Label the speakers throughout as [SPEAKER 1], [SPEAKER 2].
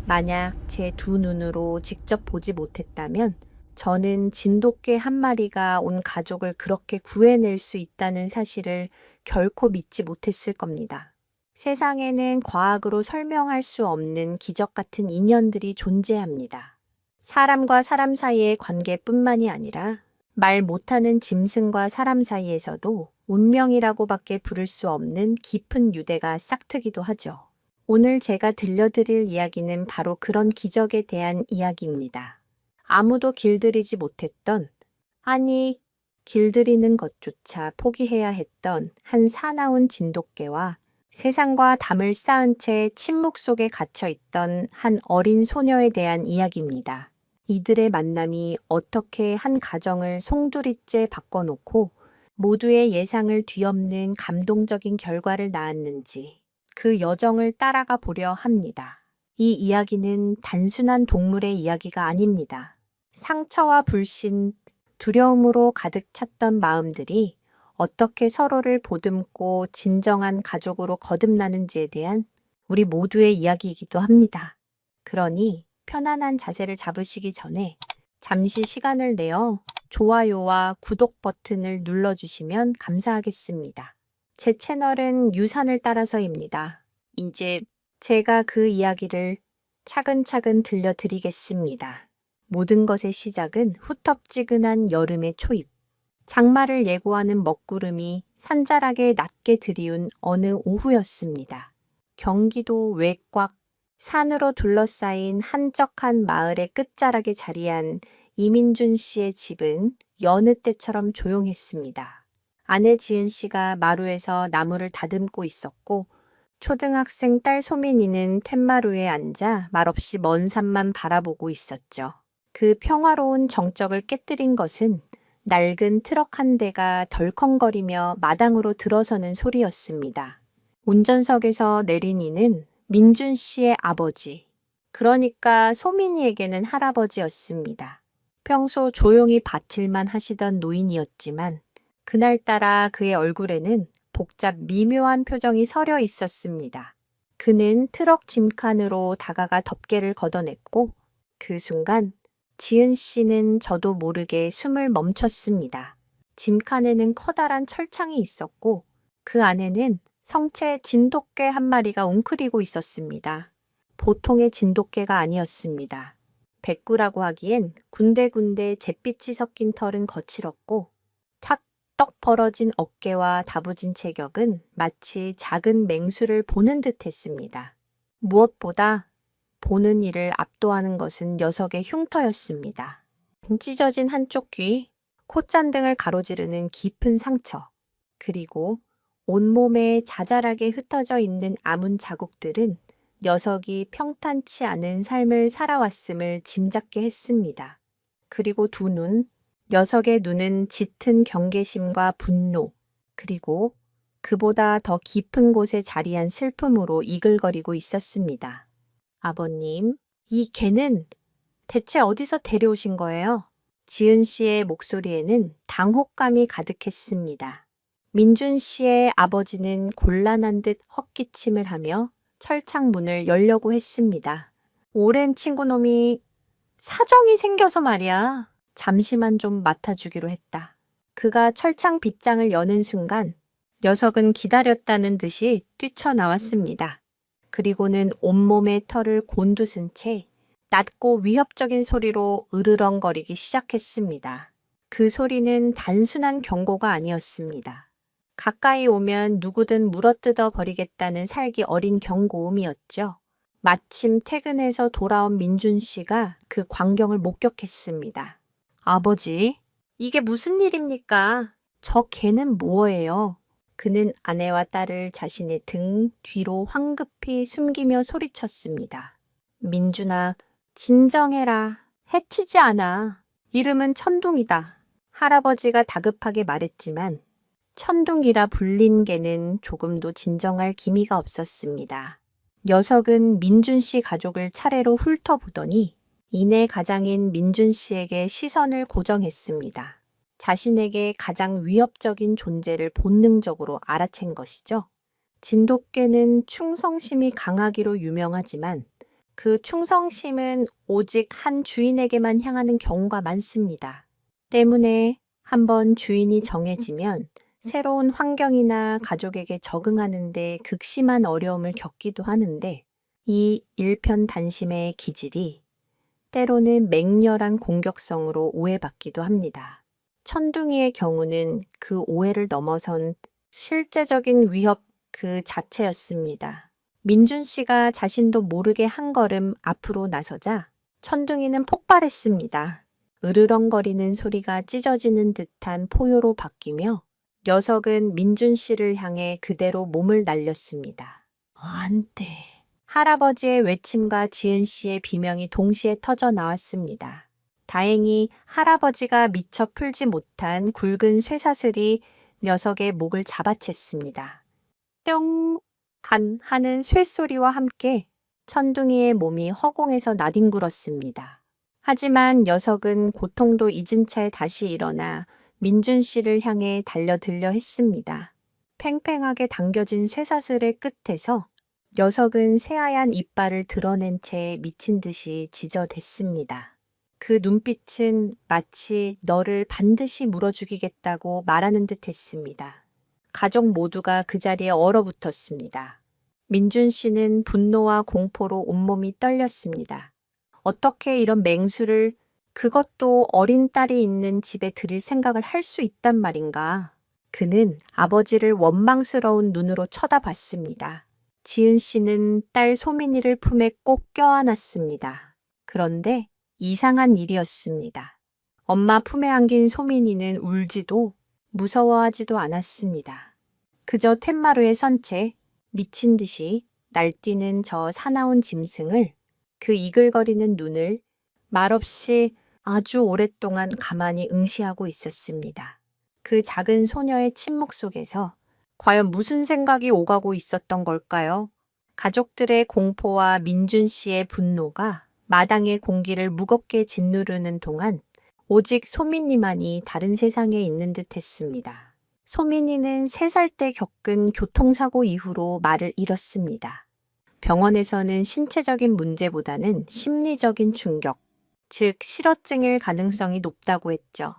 [SPEAKER 1] 만약 제 두 눈으로 직접 보지 못했다면 저는 진돗개 한 마리가 온 가족을 그렇게 구해낼 수 있다는 사실을 결코 믿지 못했을 겁니다. 세상에는 과학으로 설명할 수 없는 기적 같은 인연들이 존재합니다. 사람과 사람 사이의 관계뿐만이 아니라 말 못하는 짐승과 사람 사이에서도 운명이라고밖에 부를 수 없는 깊은 유대가 싹트기도 하죠. 오늘 제가 들려드릴 이야기는 바로 그런 기적에 대한 이야기입니다. 아무도 길들이지 못했던, 아니, 길들이는 것조차 포기해야 했던 한 사나운 진돗개와 세상과 담을 쌓은 채 침묵 속에 갇혀 있던 한 어린 소녀에 대한 이야기입니다. 이들의 만남이 어떻게 한 가정을 송두리째 바꿔놓고 모두의 예상을 뒤엎는 감동적인 결과를 낳았는지 그 여정을 따라가 보려 합니다. 이 이야기는 단순한 동물의 이야기가 아닙니다. 상처와 불신, 두려움으로 가득 찼던 마음들이 어떻게 서로를 보듬고 진정한 가족으로 거듭나는지에 대한 우리 모두의 이야기이기도 합니다. 그러니 편안한 자세를 잡으시기 전에 잠시 시간을 내어 좋아요와 구독 버튼을 눌러주시면 감사하겠습니다. 제 채널은 유산을 따라서입니다. 이제 제가 그 이야기를 차근차근 들려드리겠습니다. 모든 것의 시작은 후텁지근한 여름의 초입. 장마를 예고하는 먹구름이 산자락에 낮게 들이운 어느 오후였습니다. 경기도 외곽 산으로 둘러싸인 한적한 마을의 끝자락에 자리한 이민준 씨의 집은 여느 때처럼 조용했습니다. 아내 지은 씨가 마루에서 나무를 다듬고 있었고 초등학생 딸 소민이는 툇마루에 앉아 말없이 먼 산만 바라보고 있었죠. 그 평화로운 정적을 깨뜨린 것은 낡은 트럭 한 대가 덜컹거리며 마당으로 들어서는 소리였습니다. 운전석에서 내린 이는 민준 씨의 아버지, 그러니까 소민이에게는 할아버지였습니다. 평소 조용히 밭일만 하시던 노인이었지만 그날따라 그의 얼굴에는 복잡 미묘한 표정이 서려 있었습니다. 그는 트럭 짐칸으로 다가가 덮개를 걷어냈고 그 순간 지은 씨는 저도 모르게 숨을 멈췄습니다. 짐칸에는 커다란 철창이 있었고 그 안에는 성체 진돗개 한 마리가 웅크리고 있었습니다. 보통의 진돗개가 아니었습니다. 백구라고 하기엔 군데군데 잿빛이 섞인 털은 거칠었고 떡 벌어진 어깨와 다부진 체격은 마치 작은 맹수를 보는 듯 했습니다. 무엇보다 보는 이를 압도하는 것은 녀석의 흉터였습니다. 찢어진 한쪽 귀, 콧잔등을 가로지르는 깊은 상처, 그리고 온몸에 자잘하게 흩어져 있는 아문 자국들은 녀석이 평탄치 않은 삶을 살아왔음을 짐작게 했습니다. 그리고 두 눈, 녀석의 눈은 짙은 경계심과 분노, 그리고 그보다 더 깊은 곳에 자리한 슬픔으로 이글거리고 있었습니다. 아버님, 이 개는 대체 어디서 데려오신 거예요? 지은 씨의 목소리에는 당혹감이 가득했습니다. 민준 씨의 아버지는 곤란한 듯 헛기침을 하며 철창 문을 열려고 했습니다. 오랜 친구놈이 사정이 생겨서 말이야. 잠시만 좀 맡아주기로 했다. 그가 철창 빗장을 여는 순간 녀석은 기다렸다는 듯이 뛰쳐나왔습니다. 그리고는 온몸의 털을 곤두쓴 채 낮고 위협적인 소리로 으르렁거리기 시작했습니다. 그 소리는 단순한 경고가 아니었습니다. 가까이 오면 누구든 물어뜯어 버리겠다는 살기 어린 경고음이었죠. 마침 퇴근해서 돌아온 민준 씨가 그 광경을 목격했습니다. 아버지, 이게 무슨 일입니까? 저 개는 뭐예요? 그는 아내와 딸을 자신의 등 뒤로 황급히 숨기며 소리쳤습니다. 민준아, 진정해라. 해치지 않아. 이름은 천둥이다. 할아버지가 다급하게 말했지만 천둥이라 불린 개는 조금도 진정할 기미가 없었습니다. 녀석은 민준 씨 가족을 차례로 훑어보더니 이내 가장인 민준 씨에게 시선을 고정했습니다. 자신에게 가장 위협적인 존재를 본능적으로 알아챈 것이죠. 진돗개는 충성심이 강하기로 유명하지만 그 충성심은 오직 한 주인에게만 향하는 경우가 많습니다. 때문에 한번 주인이 정해지면 새로운 환경이나 가족에게 적응하는 데 극심한 어려움을 겪기도 하는데 이 일편단심의 기질이 때로는 맹렬한 공격성으로 오해받기도 합니다. 천둥이의 경우는 그 오해를 넘어선 실제적인 위협 그 자체였습니다. 민준 씨가 자신도 모르게 한 걸음 앞으로 나서자 천둥이는 폭발했습니다. 으르렁거리는 소리가 찢어지는 듯한 포효로 바뀌며 녀석은 민준 씨를 향해 그대로 몸을 날렸습니다. 안 돼. 할아버지의 외침과 지은 씨의 비명이 동시에 터져 나왔습니다. 다행히 할아버지가 미처 풀지 못한 굵은 쇠사슬이 녀석의 목을 잡아챘습니다. 뿅! 간 하는 쇠소리와 함께 천둥이의 몸이 허공에서 나뒹굴었습니다. 하지만 녀석은 고통도 잊은 채 다시 일어나 민준 씨를 향해 달려들려 했습니다. 팽팽하게 당겨진 쇠사슬의 끝에서 녀석은 새하얀 이빨을 드러낸 채 미친 듯이 지저댔습니다. 그 눈빛은 마치 너를 반드시 물어 죽이겠다고 말하는 듯 했습니다. 가족 모두가 그 자리에 얼어붙었습니다. 민준 씨는 분노와 공포로 온몸이 떨렸습니다. 어떻게 이런 맹수를 그것도 어린 딸이 있는 집에 들일 생각을 할 수 있단 말인가. 그는 아버지를 원망스러운 눈으로 쳐다봤습니다. 지은 씨는 딸 소민이를 품에 꼭 껴안았습니다. 그런데 이상한 일이었습니다. 엄마 품에 안긴 소민이는 울지도 무서워하지도 않았습니다. 그저 툇마루에 선 채 미친 듯이 날뛰는 저 사나운 짐승을 그 이글거리는 눈을 말없이 아주 오랫동안 가만히 응시하고 있었습니다. 그 작은 소녀의 침묵 속에서 과연 무슨 생각이 오가고 있었던 걸까요? 가족들의 공포와 민준 씨의 분노가 마당의 공기를 무겁게 짓누르는 동안 오직 소민이만이 다른 세상에 있는 듯 했습니다. 소민이는 3살 때 겪은 교통사고 이후로 말을 잃었습니다. 병원에서는 신체적인 문제보다는 심리적인 충격, 즉 실어증일 가능성이 높다고 했죠.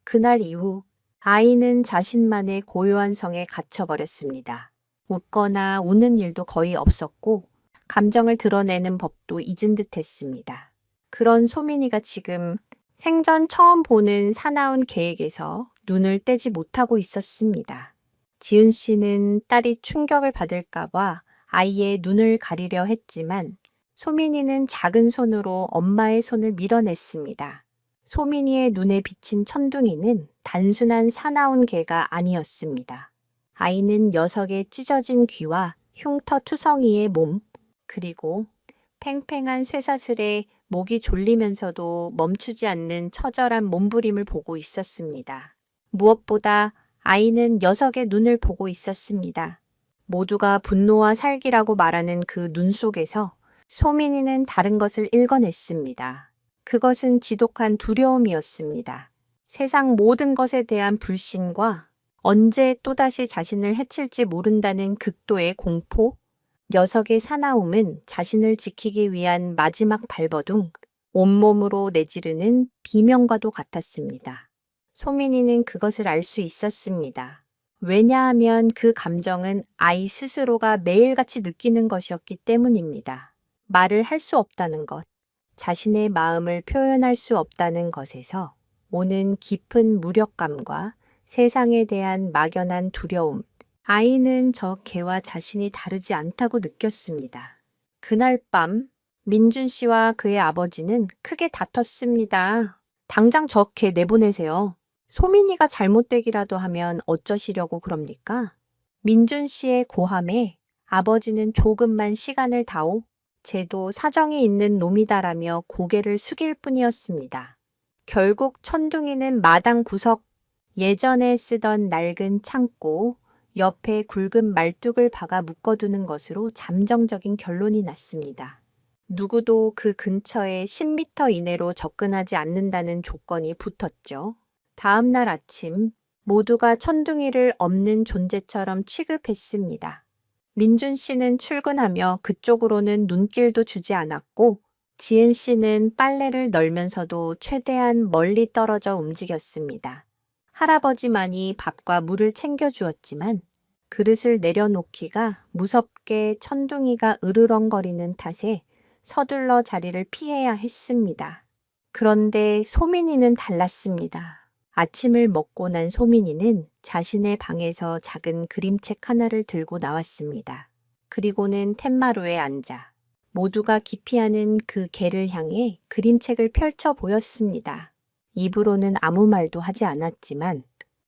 [SPEAKER 1] 그날 이후 아이는 자신만의 고요한 성에 갇혀버렸습니다. 웃거나 우는 일도 거의 없었고 감정을 드러내는 법도 잊은 듯 했습니다. 그런 소민이가 지금 생전 처음 보는 사나운 개에게서 눈을 떼지 못하고 있었습니다. 지은 씨는 딸이 충격을 받을까봐 아이의 눈을 가리려 했지만 소민이는 작은 손으로 엄마의 손을 밀어냈습니다. 소민이의 눈에 비친 천둥이는 단순한 사나운 개가 아니었습니다. 아이는 녀석의 찢어진 귀와 흉터 투성이의 몸, 그리고 팽팽한 쇠사슬에 목이 졸리면서도 멈추지 않는 처절한 몸부림을 보고 있었습니다. 무엇보다 아이는 녀석의 눈을 보고 있었습니다. 모두가 분노와 살기라고 말하는 그 눈 속에서 소민이는 다른 것을 읽어냈습니다. 그것은 지독한 두려움이었습니다. 세상 모든 것에 대한 불신과 언제 또다시 자신을 해칠지 모른다는 극도의 공포, 녀석의 사나움은 자신을 지키기 위한 마지막 발버둥, 온몸으로 내지르는 비명과도 같았습니다. 소민이는 그것을 알 수 있었습니다. 왜냐하면 그 감정은 아이 스스로가 매일같이 느끼는 것이었기 때문입니다. 말을 할 수 없다는 것, 자신의 마음을 표현할 수 없다는 것에서 오는 깊은 무력감과 세상에 대한 막연한 두려움, 아이는 저 개와 자신이 다르지 않다고 느꼈습니다. 그날 밤 민준 씨와 그의 아버지는 크게 다퉜습니다. 당장 저 개 내보내세요. 소민이가 잘못되기라도 하면 어쩌시려고 그럽니까? 민준 씨의 고함에 아버지는 조금만 시간을 다오. 쟤도 사정이 있는 놈이다라며 고개를 숙일 뿐이었습니다. 결국 천둥이는 마당 구석, 예전에 쓰던 낡은 창고, 옆에 굵은 말뚝을 박아 묶어두는 것으로 잠정적인 결론이 났습니다. 누구도 그 근처에 10m 이내로 접근하지 않는다는 조건이 붙었죠. 다음 날 아침 모두가 천둥이를 없는 존재처럼 취급했습니다. 민준 씨는 출근하며 그쪽으로는 눈길도 주지 않았고 지은 씨는 빨래를 널면서도 최대한 멀리 떨어져 움직였습니다. 할아버지만이 밥과 물을 챙겨주었지만 그릇을 내려놓기가 무섭게 천둥이가 으르렁거리는 탓에 서둘러 자리를 피해야 했습니다. 그런데 소민이는 달랐습니다. 아침을 먹고 난 소민이는 자신의 방에서 작은 그림책 하나를 들고 나왔습니다. 그리고는 텐마루에 앉아 모두가 기피하는 그 개를 향해 그림책을 펼쳐 보였습니다. 입으로는 아무 말도 하지 않았지만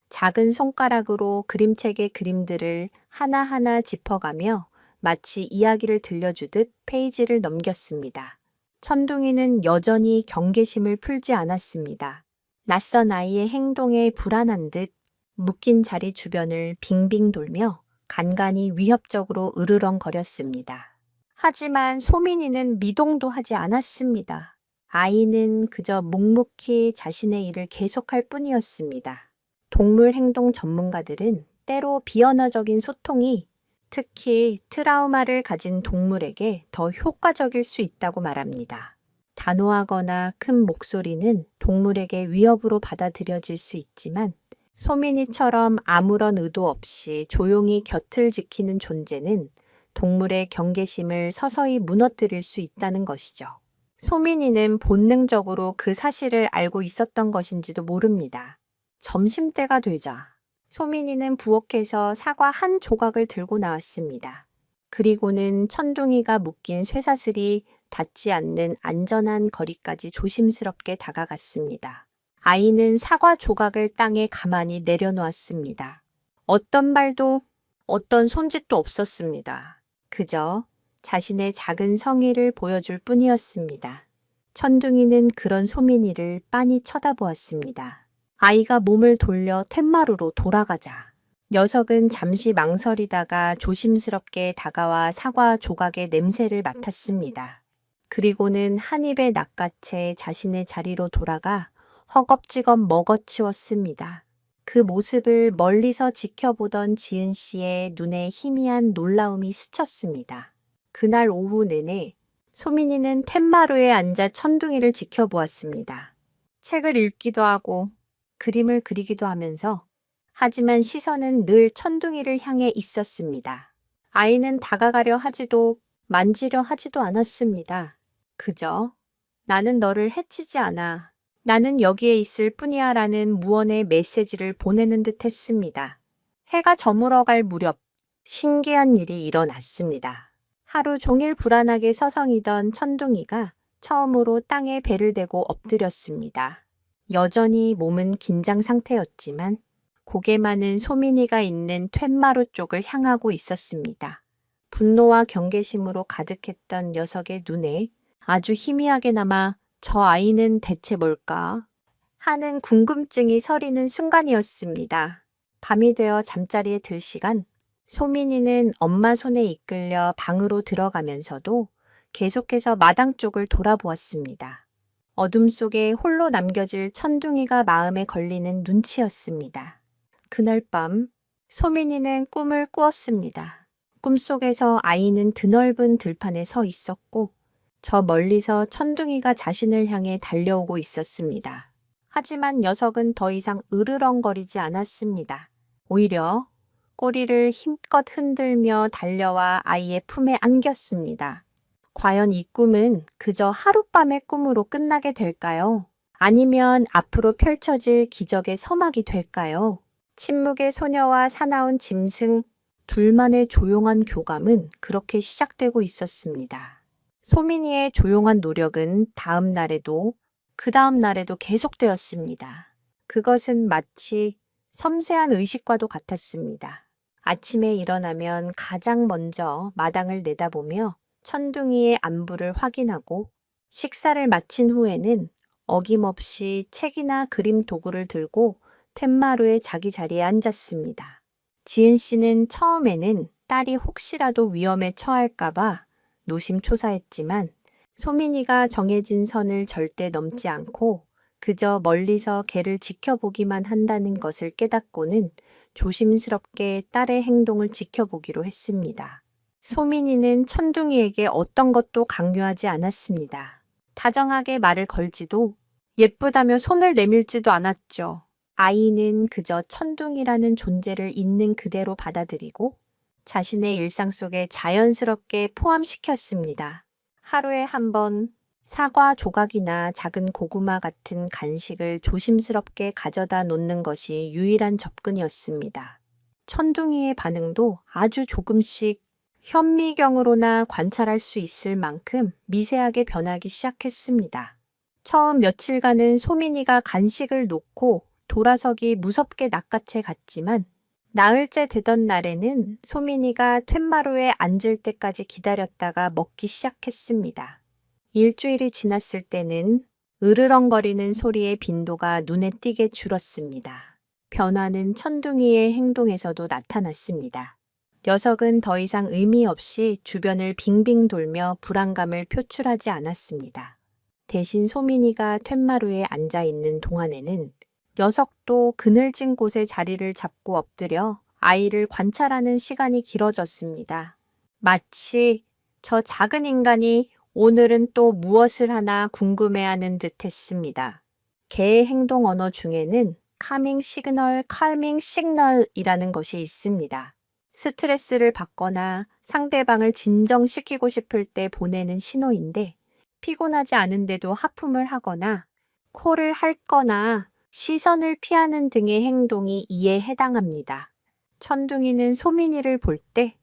[SPEAKER 1] 작은 손가락으로 그림책의 그림들을 하나하나 짚어가며 마치 이야기를 들려주듯 페이지를 넘겼습니다. 천둥이는 여전히 경계심을 풀지 않았습니다. 낯선 아이의 행동에 불안한 듯 묶인 자리 주변을 빙빙 돌며 간간히 위협적으로 으르렁거렸습니다. 하지만 소민이는 미동도 하지 않았습니다. 아이는 그저 묵묵히 자신의 일을 계속할 뿐이었습니다. 동물 행동 전문가들은 때로 비언어적인 소통이 특히 트라우마를 가진 동물에게 더 효과적일 수 있다고 말합니다. 단호하거나 큰 목소리는 동물에게 위협으로 받아들여질 수 있지만 소민이처럼 아무런 의도 없이 조용히 곁을 지키는 존재는 동물의 경계심을 서서히 무너뜨릴 수 있다는 것이죠. 소민이는 본능적으로 그 사실을 알고 있었던 것인지도 모릅니다. 점심때가 되자 소민이는 부엌에서 사과 한 조각을 들고 나왔습니다. 그리고는 천둥이가 묶인 쇠사슬이 닿지 않는 안전한 거리까지 조심스럽게 다가갔습니다. 아이는 사과 조각을 땅에 가만히 내려놓았습니다. 어떤 말도 어떤 손짓도 없었습니다. 그저 자신의 작은 성의를 보여줄 뿐이었습니다. 천둥이는 그런 소민이를 빤히 쳐다보았습니다. 아이가 몸을 돌려 텐마루로 돌아가자 녀석은 잠시 망설이다가 조심스럽게 다가와 사과 조각의 냄새를 맡았습니다. 그리고는 한 입에 낚아채 자신의 자리로 돌아가 허겁지겁 먹어치웠습니다. 그 모습을 멀리서 지켜보던 지은 씨의 눈에 희미한 놀라움이 스쳤습니다. 그날 오후 내내 소민이는 텐마루에 앉아 천둥이를 지켜보았습니다. 책을 읽기도 하고 그림을 그리기도 하면서 하지만 시선은 늘 천둥이를 향해 있었습니다. 아이는 다가가려 하지도 만지려 하지도 않았습니다. 그저 나는 너를 해치지 않아. 나는 여기에 있을 뿐이야 라는 무언의 메시지를 보내는 듯 했습니다. 해가 저물어갈 무렵 신기한 일이 일어났습니다. 하루 종일 불안하게 서성이던 천둥이가 처음으로 땅에 배를 대고 엎드렸습니다. 여전히 몸은 긴장 상태였지만 고개만은 소민이가 있는 텐마루 쪽을 향하고 있었습니다. 분노와 경계심으로 가득했던 녀석의 눈에 아주 희미하게나마 저 아이는 대체 뭘까 하는 궁금증이 서리는 순간이었습니다. 밤이 되어 잠자리에 들 시간, 소민이는 엄마 손에 이끌려 방으로 들어가면서도 계속해서 마당 쪽을 돌아보았습니다. 어둠 속에 홀로 남겨질 천둥이가 마음에 걸리는 눈치였습니다. 그날 밤 소민이는 꿈을 꾸었습니다. 꿈속에서 아이는 드넓은 들판에 서 있었고 저 멀리서 천둥이가 자신을 향해 달려오고 있었습니다. 하지만 녀석은 더 이상 으르렁거리지 않았습니다. 오히려 꼬리를 힘껏 흔들며 달려와 아이의 품에 안겼습니다. 과연 이 꿈은 그저 하룻밤의 꿈으로 끝나게 될까요? 아니면 앞으로 펼쳐질 기적의 서막이 될까요? 침묵의 소녀와 사나운 짐승 둘만의 조용한 교감은 그렇게 시작되고 있었습니다. 소민이의 조용한 노력은 다음 날에도 그 다음 날에도 계속되었습니다. 그것은 마치 섬세한 의식과도 같았습니다. 아침에 일어나면 가장 먼저 마당을 내다보며 천둥이의 안부를 확인하고 식사를 마친 후에는 어김없이 책이나 그림 도구를 들고 텐마루에 자기 자리에 앉았습니다. 지은 씨는 처음에는 딸이 혹시라도 위험에 처할까봐 노심초사했지만 소민이가 정해진 선을 절대 넘지 않고 그저 멀리서 개를 지켜보기만 한다는 것을 깨닫고는 조심스럽게 딸의 행동을 지켜보기로 했습니다. 소민이는 천둥이에게 어떤 것도 강요하지 않았습니다. 다정하게 말을 걸지도 예쁘다며 손을 내밀지도 않았죠. 아이는 그저 천둥이라는 존재를 있는 그대로 받아들이고 자신의 일상 속에 자연스럽게 포함시켰습니다. 하루에 한 번 사과 조각이나 작은 고구마 같은 간식을 조심스럽게 가져다 놓는 것이 유일한 접근이었습니다. 천둥이의 반응도 아주 조금씩 현미경으로나 관찰할 수 있을 만큼 미세하게 변하기 시작했습니다. 처음 며칠간은 소민이가 간식을 놓고 돌아서기 무섭게 낚아채 갔지만 나흘째 되던 날에는 소민이가 툇마루에 앉을 때까지 기다렸다가 먹기 시작했습니다. 일주일이 지났을 때는 으르렁거리는 소리의 빈도가 눈에 띄게 줄었습니다. 변화는 천둥이의 행동에서도 나타났습니다. 녀석은 더 이상 의미 없이 주변을 빙빙 돌며 불안감을 표출하지 않았습니다. 대신 소민이가 툇마루에 앉아 있는 동안에는 녀석도 그늘진 곳에 자리를 잡고 엎드려 아이를 관찰하는 시간이 길어졌습니다. 마치 저 작은 인간이 오늘은 또 무엇을 하나 궁금해하는 듯 했습니다. 개의 행동 언어 중에는 카밍 시그널, 칼밍 시그널이라는 것이 있습니다. 스트레스를 받거나 상대방을 진정시키고 싶을 때 보내는 신호인데 피곤하지 않은데도 하품을 하거나 코를 핥거나 시선을 피하는 등의 행동이 이에 해당합니다. 천둥이는 소민이를 볼 때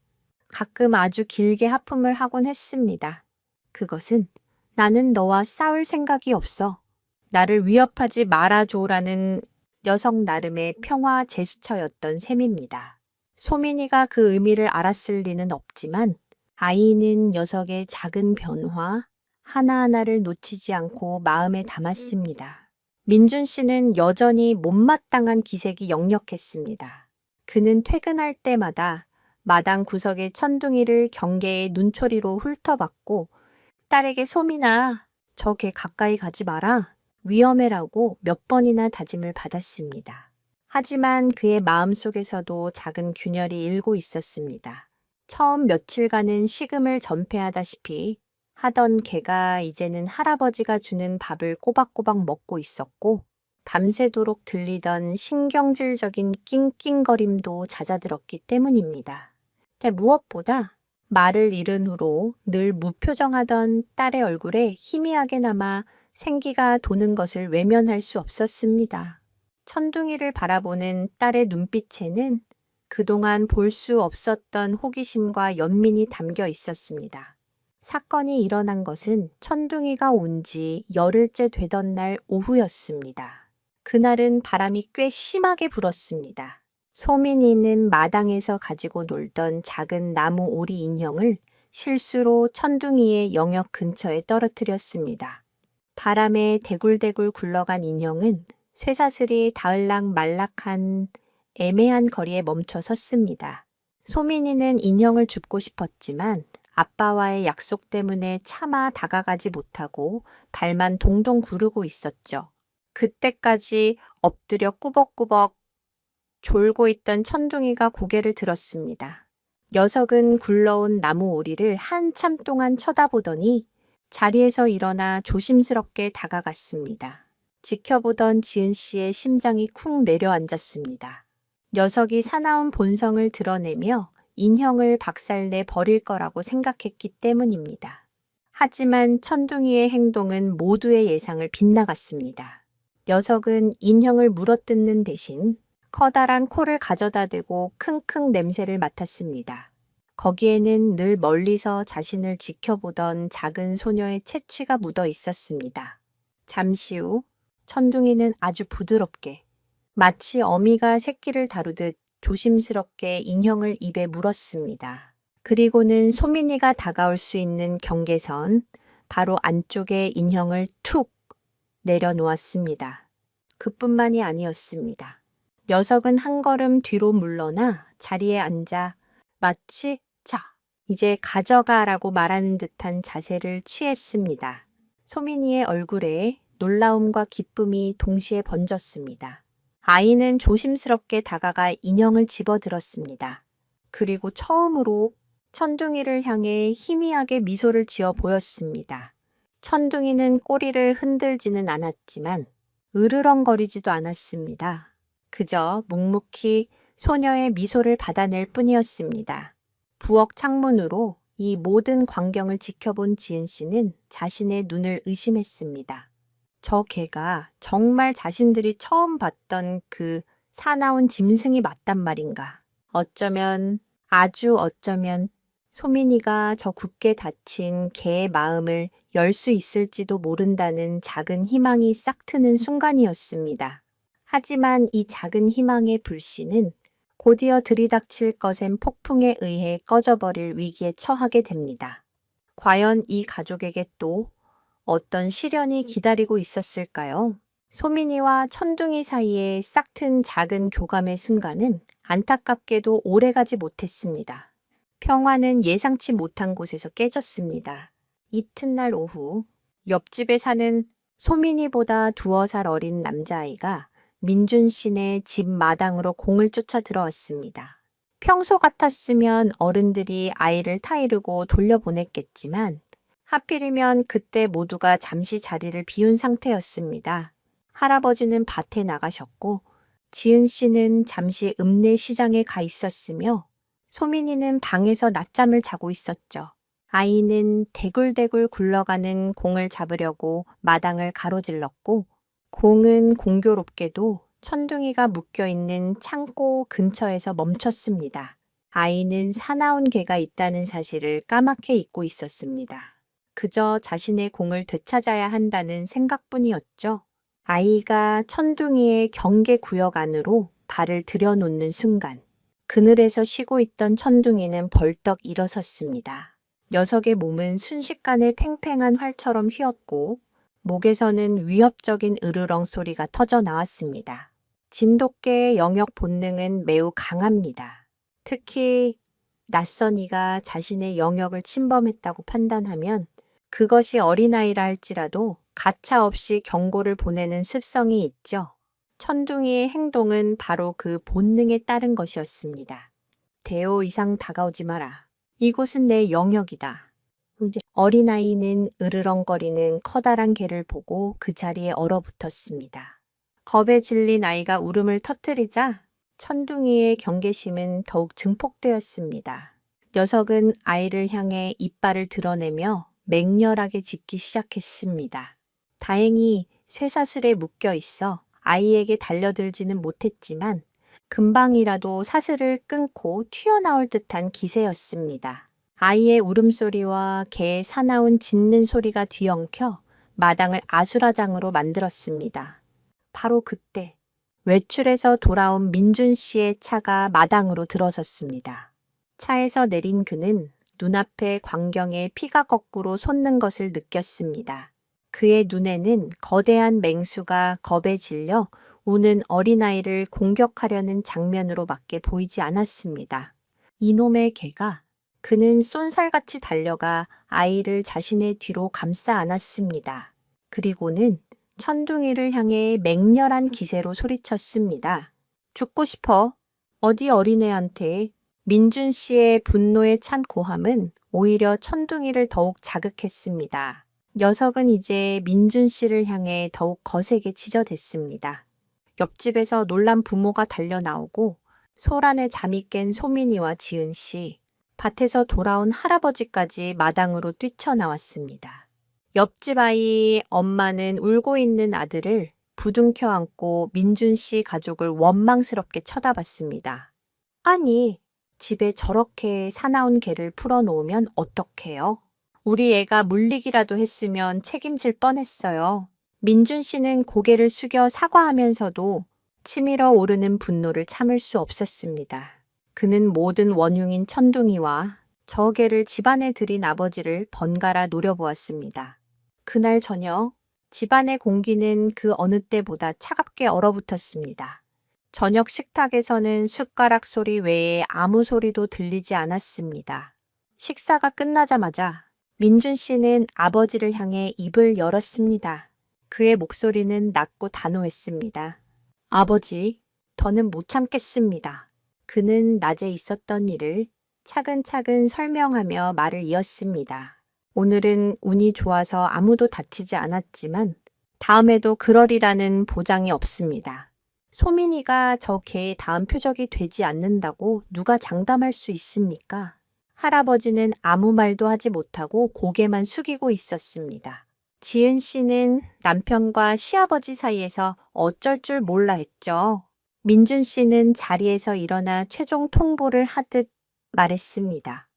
[SPEAKER 1] 가끔 아주 길게 하품을 하곤 했습니다. 그것은 나는 너와 싸울 생각이 없어. 나를 위협하지 말아줘라는 녀석 나름의 평화 제스처였던 셈입니다. 소민이가 그 의미를 알았을 리는 없지만 아이는 녀석의 작은 변화 하나하나를 놓치지 않고 마음에 담았습니다. 민준 씨는 여전히 못마땅한 기색이 역력했습니다. 그는 퇴근할 때마다 마당 구석의 천둥이를 경계의 눈초리로 훑어봤고 딸에게 소민아, 저 개 가까이 가지 마라. 위험해라고 몇 번이나 다짐을 받았습니다. 하지만 그의 마음속에서도 작은 균열이 일고 있었습니다. 처음 며칠간은 식음을 전폐하다시피 하던 개가 이제는 할아버지가 주는 밥을 꼬박꼬박 먹고 있었고 밤새도록 들리던 신경질적인 낑낑거림도 잦아들었기 때문입니다. 무엇보다 말을 잃은 후로 늘 무표정하던 딸의 얼굴에 희미하게나마 생기가 도는 것을 외면할 수 없었습니다. 천둥이를 바라보는 딸의 눈빛에는 그동안 볼 수 없었던 호기심과 연민이 담겨 있었습니다. 사건이 일어난 것은 천둥이가 온 지 열흘째 되던 날 오후였습니다. 그날은 바람이 꽤 심하게 불었습니다. 소민이는 마당에서 가지고 놀던 작은 나무 오리 인형을 실수로 천둥이의 영역 근처에 떨어뜨렸습니다. 바람에 대굴대굴 굴러간 인형은 쇠사슬이 닿을락 말락한 애매한 거리에 멈춰 섰습니다. 소민이는 인형을 줍고 싶었지만 아빠와의 약속 때문에 차마 다가가지 못하고 발만 동동 구르고 있었죠. 그때까지 엎드려 꾸벅꾸벅 졸고 있던 천둥이가 고개를 들었습니다. 녀석은 굴러온 나무 오리를 한참 동안 쳐다보더니 자리에서 일어나 조심스럽게 다가갔습니다. 지켜보던 지은 씨의 심장이 쿵 내려앉았습니다. 녀석이 사나운 본성을 드러내며 인형을 박살내 버릴 거라고 생각했기 때문입니다. 하지만 천둥이의 행동은 모두의 예상을 빗나갔습니다. 녀석은 인형을 물어뜯는 대신 커다란 코를 가져다 대고 킁킁 냄새를 맡았습니다. 거기에는 늘 멀리서 자신을 지켜보던 작은 소녀의 채취가 묻어 있었습니다. 잠시 후 천둥이는 아주 부드럽게 마치 어미가 새끼를 다루듯 조심스럽게 인형을 입에 물었습니다. 그리고는 소민이가 다가올 수 있는 경계선 바로 안쪽에 인형을 툭 내려놓았습니다. 그뿐만이 아니었습니다. 녀석은 한 걸음 뒤로 물러나 자리에 앉아 마치 자, 이제 가져가라고 말하는 듯한 자세를 취했습니다. 소민이의 얼굴에 놀라움과 기쁨이 동시에 번졌습니다. 아이는 조심스럽게 다가가 인형을 집어들었습니다. 그리고 처음으로 천둥이를 향해 희미하게 미소를 지어 보였습니다. 천둥이는 꼬리를 흔들지는 않았지만 으르렁거리지도 않았습니다. 그저 묵묵히 소녀의 미소를 받아낼 뿐이었습니다. 부엌 창문으로 이 모든 광경을 지켜본 지은 씨는 자신의 눈을 의심했습니다. 저 개가 정말 자신들이 처음 봤던 그 사나운 짐승이 맞단 말인가. 어쩌면, 아주 어쩌면 소민이가 저 굳게 닫힌 개의 마음을 열 수 있을지도 모른다는 작은 희망이 싹트는 순간이었습니다. 하지만 이 작은 희망의 불씨는 곧이어 들이닥칠 것엔 폭풍에 의해 꺼져버릴 위기에 처하게 됩니다. 과연 이 가족에게 또 어떤 시련이 기다리고 있었을까요? 소민이와 천둥이 사이에 싹튼 작은 교감의 순간은 안타깝게도 오래가지 못했습니다. 평화는 예상치 못한 곳에서 깨졌습니다. 이튿날 오후 옆집에 사는 소민이보다 2살 어린 남자아이가 민준 씨네 집 마당으로 공을 쫓아 들어왔습니다. 평소 같았으면 어른들이 아이를 타이르고 돌려보냈겠지만 하필이면 그때 모두가 잠시 자리를 비운 상태였습니다. 할아버지는 밭에 나가셨고 지은 씨는 잠시 읍내 시장에 가 있었으며 소민이는 방에서 낮잠을 자고 있었죠. 아이는 대굴대굴 굴러가는 공을 잡으려고 마당을 가로질렀고 공은 공교롭게도 천둥이가 묶여있는 창고 근처에서 멈췄습니다. 아이는 사나운 개가 있다는 사실을 까맣게 잊고 있었습니다. 그저 자신의 공을 되찾아야 한다는 생각뿐이었죠. 아이가 천둥이의 경계 구역 안으로 발을 들여놓는 순간 그늘에서 쉬고 있던 천둥이는 벌떡 일어섰습니다. 녀석의 몸은 순식간에 팽팽한 활처럼 휘었고 목에서는 위협적인 으르렁 소리가 터져 나왔습니다. 진돗개의 영역 본능은 매우 강합니다. 특히 낯선 이가 자신의 영역을 침범했다고 판단하면 그것이 어린아이라 할지라도 가차없이 경고를 보내는 습성이 있죠. 천둥이의 행동은 바로 그 본능에 따른 것이었습니다. 대오 이상 다가오지 마라. 이곳은 내 영역이다. 어린아이는 으르렁거리는 커다란 개를 보고 그 자리에 얼어붙었습니다. 겁에 질린 아이가 울음을 터뜨리자 천둥이의 경계심은 더욱 증폭되었습니다. 녀석은 아이를 향해 이빨을 드러내며 맹렬하게 짖기 시작했습니다. 다행히 쇠사슬에 묶여 있어 아이에게 달려들지는 못했지만 금방이라도 사슬을 끊고 튀어나올 듯한 기세였습니다. 아이의 울음소리와 개의 사나운 짖는 소리가 뒤엉켜 마당을 아수라장으로 만들었습니다. 바로 그때 외출해서 돌아온 민준 씨의 차가 마당으로 들어섰습니다. 차에서 내린 그는 눈앞의 광경에 피가 거꾸로 솟는 것을 느꼈습니다. 그의 눈에는 거대한 맹수가 겁에 질려 우는 어린아이를 공격하려는 장면으로밖에 보이지 않았습니다. 이놈의 개가 그는 쏜살같이 달려가 아이를 자신의 뒤로 감싸 안았습니다. 그리고는 천둥이를 향해 맹렬한 기세로 소리쳤습니다. 죽고 싶어. 어디 어린애한테. 민준 씨의 분노에 찬 고함은 오히려 천둥이를 더욱 자극했습니다. 녀석은 이제 민준 씨를 향해 더욱 거세게 지저댔습니다. 옆집에서 놀란 부모가 달려나오고 소란에 잠이 깬 소민이와 지은 씨, 밭에서 돌아온 할아버지까지 마당으로 뛰쳐나왔습니다. 옆집 아이 엄마는 울고 있는 아들을 부둥켜 안고 민준 씨 가족을 원망스럽게 쳐다봤습니다. 아니, 집에 저렇게 사나운 개를 풀어놓으면 어떡해요? 우리 애가 물리기라도 했으면 책임질 뻔했어요. 민준 씨는 고개를 숙여 사과하면서도 치밀어 오르는 분노를 참을 수 없었습니다. 그는 모든 원흉인 천둥이와 저 개를 집안에 들인 아버지를 번갈아 노려보았습니다. 그날 저녁 집안의 공기는 그 어느 때보다 차갑게 얼어붙었습니다. 저녁 식탁에서는 숟가락 소리 외에 아무 소리도 들리지 않았습니다. 식사가 끝나자마자 민준 씨는 아버지를 향해 입을 열었습니다. 그의 목소리는 낮고 단호했습니다. 아버지, 더는 못 참겠습니다. 그는 낮에 있었던 일을 차근차근 설명하며 말을 이었습니다. 오늘은 운이 좋아서 아무도 다치지 않았지만 다음에도 그러리라는 보장이 없습니다. 소민이가 저 개의 다음 표적이 되지 않는다고 누가 장담할 수 있습니까? 할아버지는 아무 말도 하지 못하고 고개만 숙이고 있었습니다. 지은 씨는 남편과 시아버지 사이에서 어쩔 줄 몰라 했죠. 민준 씨는 자리에서 일어나 최종 통보를 하듯 말했습니다.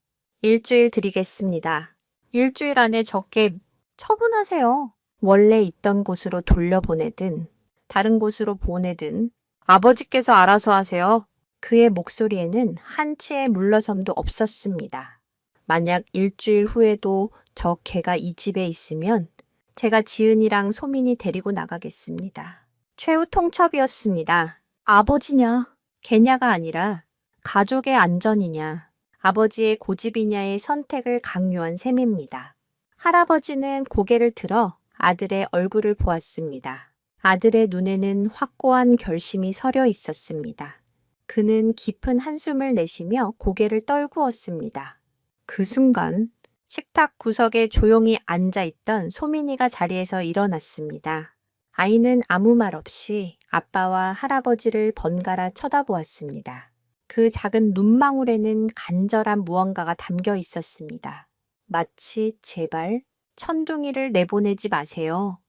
[SPEAKER 1] 일주일 드리겠습니다. 일주일 안에 적게 처분하세요. 원래 있던 곳으로 돌려보내든 다른 곳으로 보내든 아버지께서 알아서 하세요. 그의 목소리에는 한치의 물러섬도 없었습니다. 만약 일주일 후에도 저 개가 이 집에 있으면 제가 지은이랑 소민이 데리고 나가겠습니다. 최후 통첩이었습니다. 아버지냐? 개냐가 아니라 가족의 안전이냐, 아버지의 고집이냐의 선택을 강요한 셈입니다. 할아버지는 고개를 들어 아들의 얼굴을 보았습니다. 아들의 눈에는 확고한 결심이 서려 있었습니다. 그는 깊은 한숨을 내쉬며 고개를 떨구었습니다. 그 순간 식탁 구석에 조용히 앉아있던 소민이가 자리에서 일어났습니다. 아이는 아무 말 없이 아빠와 할아버지를 번갈아 쳐다보았습니다. 그 작은 눈망울에는 간절한 무언가가 담겨 있었습니다. 마치 제발 천둥이를 내보내지 마세요.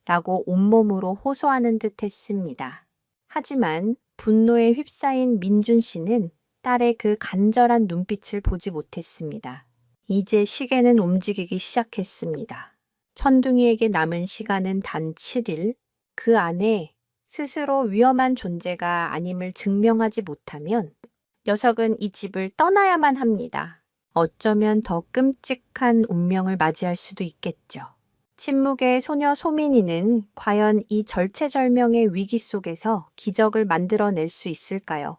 [SPEAKER 1] 라고 온몸으로 호소하는 듯 했습니다. 하지만 분노에 휩싸인 민준 씨는 딸의 그 간절한 눈빛을 보지 못했습니다. 이제 시계는 움직이기 시작했습니다. 천둥이에게 남은 시간은 단 7일, 그 안에 스스로 위험한 존재가 아님을 증명하지 못하면 녀석은 이 집을 떠나야만 합니다. 어쩌면 더 끔찍한 운명을 맞이할 수도 있겠죠. 침묵의 소녀 소민이는 과연 이 절체절명의 위기 속에서 기적을 만들어낼 수 있을까요?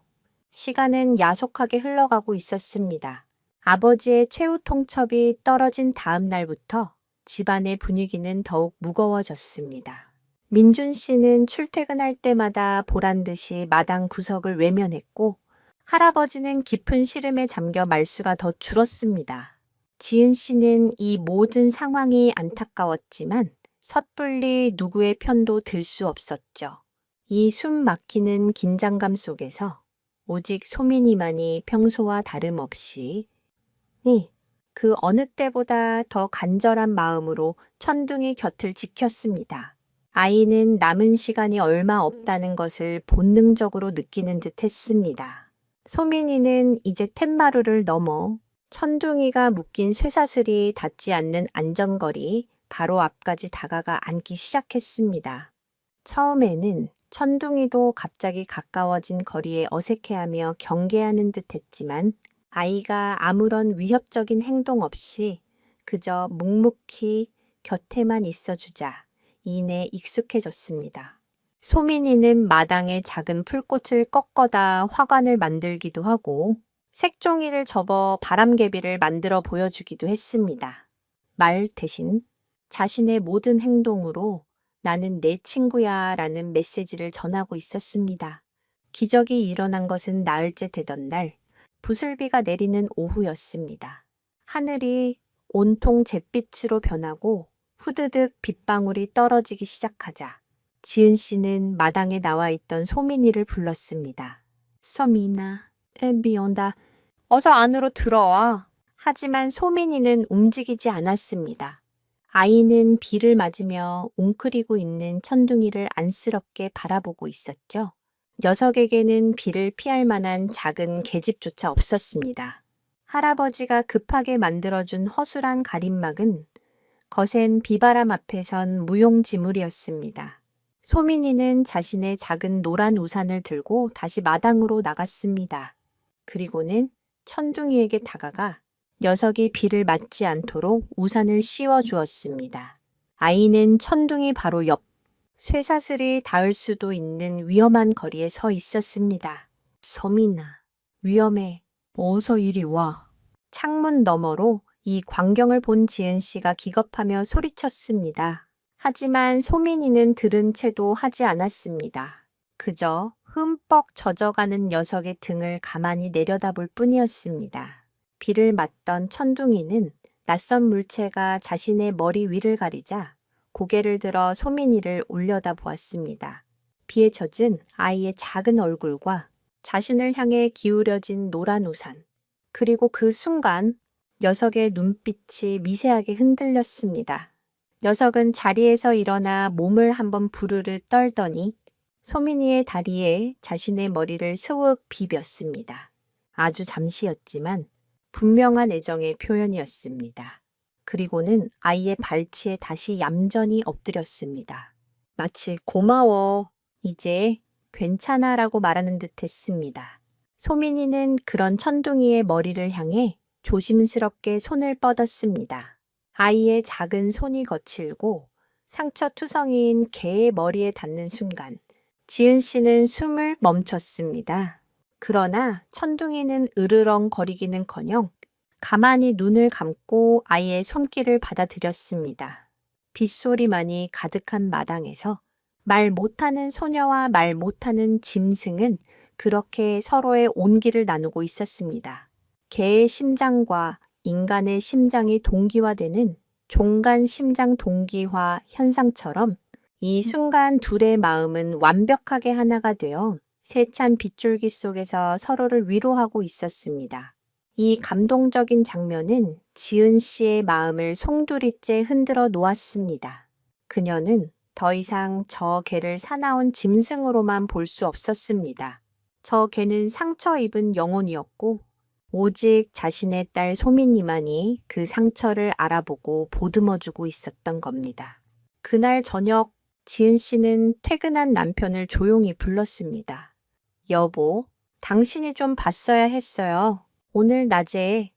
[SPEAKER 1] 시간은 야속하게 흘러가고 있었습니다. 아버지의 최후 통첩이 떨어진 다음 날부터 집안의 분위기는 더욱 무거워졌습니다. 민준 씨는 출퇴근할 때마다 보란듯이 마당 구석을 외면했고 할아버지는 깊은 시름에 잠겨 말수가 더 줄었습니다. 지은 씨는 이 모든 상황이 안타까웠지만 섣불리 누구의 편도 들 수 없었죠. 이 숨 막히는 긴장감 속에서 오직 소민이만이 평소와 다름없이 그 어느 때보다 더 간절한 마음으로 천둥이 곁을 지켰습니다. 아이는 남은 시간이 얼마 없다는 것을 본능적으로 느끼는 듯 했습니다. 소민이는 이제 툇마루를 넘어 천둥이가 묶인 쇠사슬이 닿지 않는 안전거리 바로 앞까지 다가가 앉기 시작했습니다. 처음에는 천둥이도 갑자기 가까워진 거리에 어색해하며 경계하는 듯 했지만 아이가 아무런 위협적인 행동 없이 그저 묵묵히 곁에만 있어주자 이내 익숙해졌습니다. 소민이는 마당에 작은 풀꽃을 꺾어다 화관을 만들기도 하고 색종이를 접어 바람개비를 만들어 보여주기도 했습니다. 말 대신 자신의 모든 행동으로 나는 내 친구야 라는 메시지를 전하고 있었습니다. 기적이 일어난 것은 나흘째 되던 날 부슬비가 내리는 오후였습니다. 하늘이 온통 잿빛으로 변하고 후드득 빗방울이 떨어지기 시작하자 지은 씨는 마당에 나와 있던 소민이를 불렀습니다. 소민아, 애비 온다. 어서 안으로 들어와. 하지만 소민이는 움직이지 않았습니다. 아이는 비를 맞으며 웅크리고 있는 천둥이를 안쓰럽게 바라보고 있었죠. 녀석에게는 비를 피할 만한 작은 계집조차 없었습니다. 할아버지가 급하게 만들어준 허술한 가림막은 거센 비바람 앞에선 무용지물이었습니다. 소민이는 자신의 작은 노란 우산을 들고 다시 마당으로 나갔습니다. 그리고는 천둥이에게 다가가 녀석이 비를 맞지 않도록 우산을 씌워 주었습니다. 아이는 천둥이 바로 옆 쇠사슬이 닿을 수도 있는 위험한 거리에 서 있었습니다. 소민아, 위험해. 어서 이리 와. 창문 너머로 이 광경을 본 지은 씨가 기겁하며 소리쳤습니다. 하지만 소민이는 들은 채도 하지 않았습니다. 그저 흠뻑 젖어가는 녀석의 등을 가만히 내려다볼 뿐이었습니다. 비를 맞던 천둥이는 낯선 물체가 자신의 머리 위를 가리자 고개를 들어 소민이를 올려다 보았습니다. 비에 젖은 아이의 작은 얼굴과 자신을 향해 기울여진 노란 우산, 그리고 그 순간 녀석의 눈빛이 미세하게 흔들렸습니다. 녀석은 자리에서 일어나 몸을 한번 부르르 떨더니 소민이의 다리에 자신의 머리를 스욱 비볐습니다. 아주 잠시였지만 분명한 애정의 표현이었습니다. 그리고는 아이의 발치에 다시 얌전히 엎드렸습니다. 마치 고마워, 이제 괜찮아라고 말하는 듯 했습니다. 소민이는 그런 천둥이의 머리를 향해 조심스럽게 손을 뻗었습니다. 아이의 작은 손이 거칠고 상처투성이인 개의 머리에 닿는 순간 지은 씨는 숨을 멈췄습니다. 그러나 천둥이는 으르렁거리기는커녕 가만히 눈을 감고 아이의 손길을 받아들였습니다. 빗소리만이 가득한 마당에서 말 못하는 소녀와 말 못하는 짐승은 그렇게 서로의 온기를 나누고 있었습니다. 개의 심장과 인간의 심장이 동기화되는 종간 심장 동기화 현상처럼 이 순간 둘의 마음은 완벽하게 하나가 되어 세찬 빗줄기 속에서 서로를 위로하고 있었습니다. 이 감동적인 장면은 지은 씨의 마음을 송두리째 흔들어 놓았습니다. 그녀는 더 이상 저 개를 사나운 짐승으로만 볼 수 없었습니다. 저 개는 상처 입은 영혼이었고 오직 자신의 딸 소민이만이 그 상처를 알아보고 보듬어주고 있었던 겁니다. 그날 저녁 지은 씨는 퇴근한 남편을 조용히 불렀습니다. 여보, 당신이 좀 봤어야 했어요. 오늘 낮에.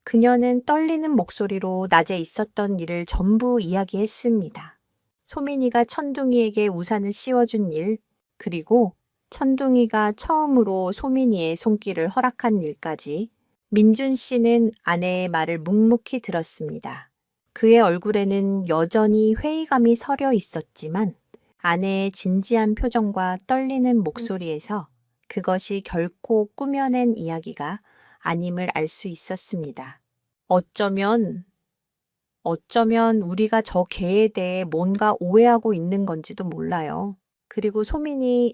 [SPEAKER 1] 그녀는 떨리는 목소리로 낮에 있었던 일을 전부 이야기했습니다. 소민이가 천둥이에게 우산을 씌워준 일, 그리고 천둥이가 처음으로 소민이의 손길을 허락한 일까지. 민준 씨는 아내의 말을 묵묵히 들었습니다. 그의 얼굴에는 여전히 회의감이 서려 있었지만 아내의 진지한 표정과 떨리는 목소리에서 그것이 결코 꾸며낸 이야기가 아님을 알 수 있었습니다. 어쩌면 우리가 저 개에 대해 뭔가 오해하고 있는 건지도 몰라요. 그리고 소민이가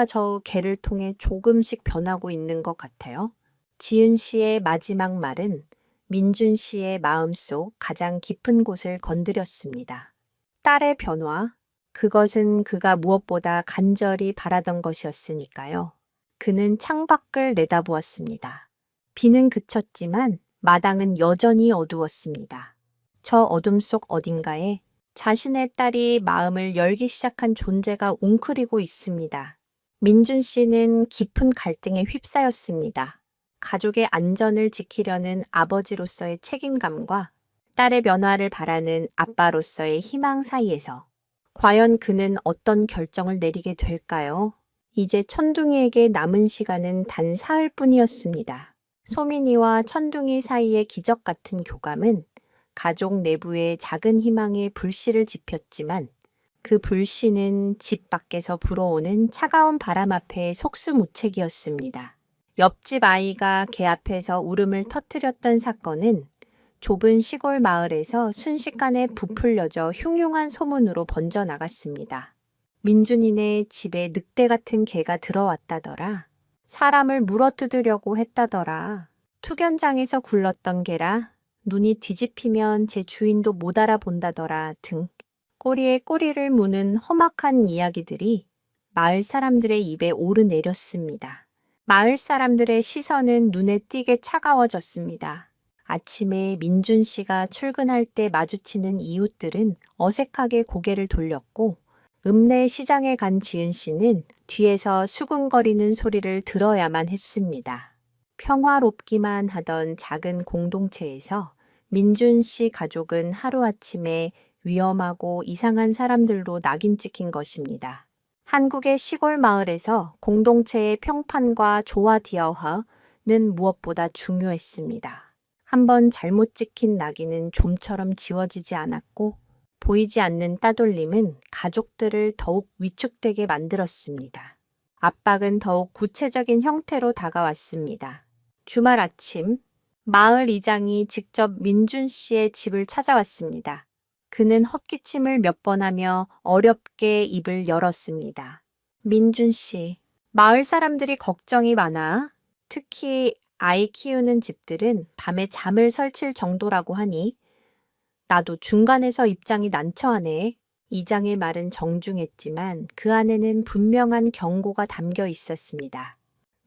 [SPEAKER 1] 저 개를 통해 조금씩 변하고 있는 것 같아요. 지은 씨의 마지막 말은 민준 씨의 마음속 가장 깊은 곳을 건드렸습니다. 딸의 변화, 그것은 그가 무엇보다 간절히 바라던 것이었으니까요. 그는 창밖을 내다보았습니다. 비는 그쳤지만 마당은 여전히 어두웠습니다. 저 어둠 속 어딘가에 자신의 딸이 마음을 열기 시작한 존재가 웅크리고 있습니다. 민준 씨는 깊은 갈등에 휩싸였습니다. 가족의 안전을 지키려는 아버지로서의 책임감과 딸의 변화를 바라는 아빠로서의 희망 사이에서 과연 그는 어떤 결정을 내리게 될까요? 이제 천둥이에게 남은 시간은 단 사흘뿐이었습니다. 소민이와 천둥이 사이의 기적 같은 교감은 가족 내부의 작은 희망에 불씨를 지폈지만 그 불씨는 집 밖에서 불어오는 차가운 바람 앞에 속수무책이었습니다. 옆집 아이가 개 앞에서 울음을 터뜨렸던 사건은 좁은 시골 마을에서 순식간에 부풀려져 흉흉한 소문으로 번져나갔습니다. 민준이네 집에 늑대 같은 개가 들어왔다더라. 사람을 물어뜯으려고 했다더라. 투견장에서 굴렀던 개라. 눈이 뒤집히면 제 주인도 못 알아본다더라 등 꼬리에 꼬리를 무는 험악한 이야기들이 마을 사람들의 입에 오르내렸습니다. 마을 사람들의 시선은 눈에 띄게 차가워졌습니다. 아침에 민준 씨가 출근할 때 마주치는 이웃들은 어색하게 고개를 돌렸고 읍내 시장에 간 지은 씨는 뒤에서 수군거리는 소리를 들어야만 했습니다. 평화롭기만 하던 작은 공동체에서 민준 씨 가족은 하루아침에 위험하고 이상한 사람들로 낙인 찍힌 것입니다. 한국의 시골 마을에서 공동체의 평판과 조화디아화는 무엇보다 중요했습니다. 한번 잘못 찍힌 낙인은 좀처럼 지워지지 않았고 보이지 않는 따돌림은 가족들을 더욱 위축되게 만들었습니다. 압박은 더욱 구체적인 형태로 다가왔습니다. 주말 아침, 마을 이장이 직접 민준 씨의 집을 찾아왔습니다. 그는 헛기침을 몇 번 하며 어렵게 입을 열었습니다. 민준 씨, 마을 사람들이 걱정이 많아. 특히 아이 키우는 집들은 밤에 잠을 설칠 정도라고 하니 나도 중간에서 입장이 난처하네. 이장의 말은 정중했지만 그 안에는 분명한 경고가 담겨 있었습니다.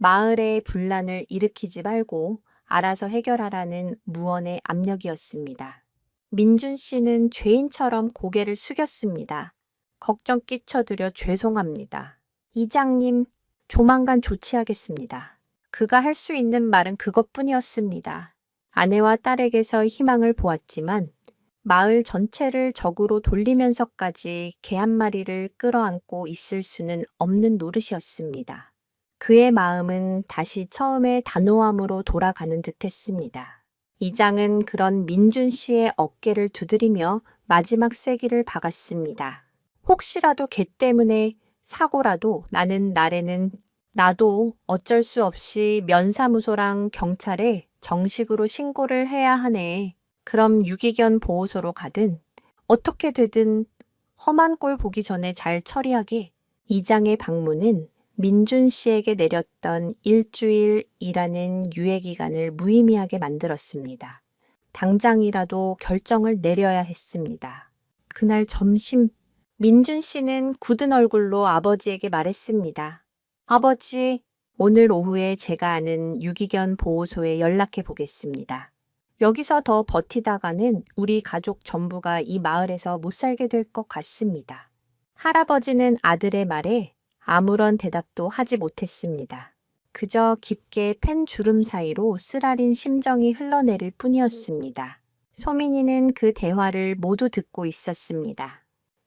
[SPEAKER 1] 마을의 분란을 일으키지 말고 알아서 해결하라는 무언의 압력이었습니다. 민준 씨는 죄인처럼 고개를 숙였습니다. 걱정 끼쳐드려 죄송합니다. 이장님, 조만간 조치하겠습니다. 그가 할 수 있는 말은 그것뿐이었습니다. 아내와 딸에게서 희망을 보았지만 마을 전체를 적으로 돌리면서까지 개 한 마리를 끌어안고 있을 수는 없는 노릇이었습니다. 그의 마음은 다시 처음의 단호함으로 돌아가는 듯했습니다. 이장은 그런 민준 씨의 어깨를 두드리며 마지막 쐐기를 박았습니다. 혹시라도 개 때문에 사고라도 나는 날에는 나도 어쩔 수 없이 면사무소랑 경찰에 정식으로 신고를 해야 하네. 그럼 유기견 보호소로 가든 어떻게 되든 험한 꼴 보기 전에 잘 처리하게. 이장의 방문은 민준 씨에게 내렸던 일주일이라는 유예기간을 무의미하게 만들었습니다. 당장이라도 결정을 내려야 했습니다. 그날 점심, 민준 씨는 굳은 얼굴로 아버지에게 말했습니다. 아버지, 오늘 오후에 제가 아는 유기견 보호소에 연락해 보겠습니다. 여기서 더 버티다가는 우리 가족 전부가 이 마을에서 못 살게 될 것 같습니다. 할아버지는 아들의 말에 아무런 대답도 하지 못했습니다. 그저 깊게 펜 주름 사이로 쓰라린 심정이 흘러내릴 뿐이었습니다. 소민이는 그 대화를 모두 듣고 있었습니다.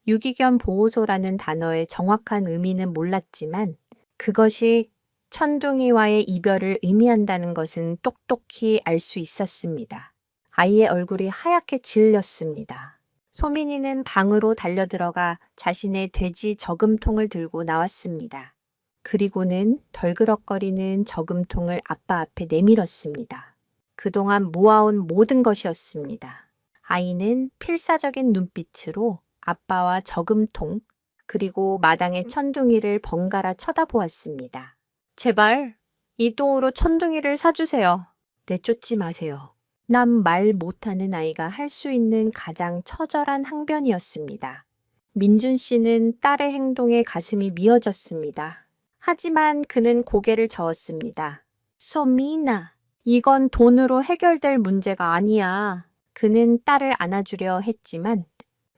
[SPEAKER 1] 유기견 보호소라는 단어의 정확한 의미는 몰랐지만 그것이 천둥이와의 이별을 의미한다는 것은 똑똑히 알 수 있었습니다. 아이의 얼굴이 하얗게 질렸습니다. 소민이는 방으로 달려들어가 자신의 돼지 저금통을 들고 나왔습니다. 그리고는 덜그럭거리는 저금통을 아빠 앞에 내밀었습니다. 그동안 모아온 모든 것이었습니다. 아이는 필사적인 눈빛으로 아빠와 저금통, 그리고 마당의 천둥이를 번갈아 쳐다보았습니다. 제발 이 돈으로 천둥이를 사주세요. 내쫓지 마세요. 난 말 못하는 아이가 할 수 있는 가장 처절한 항변이었습니다. 민준 씨는 딸의 행동에 가슴이 미어졌습니다. 하지만 그는 고개를 저었습니다. 소민아, 이건 돈으로 해결될 문제가 아니야. 그는 딸을 안아주려 했지만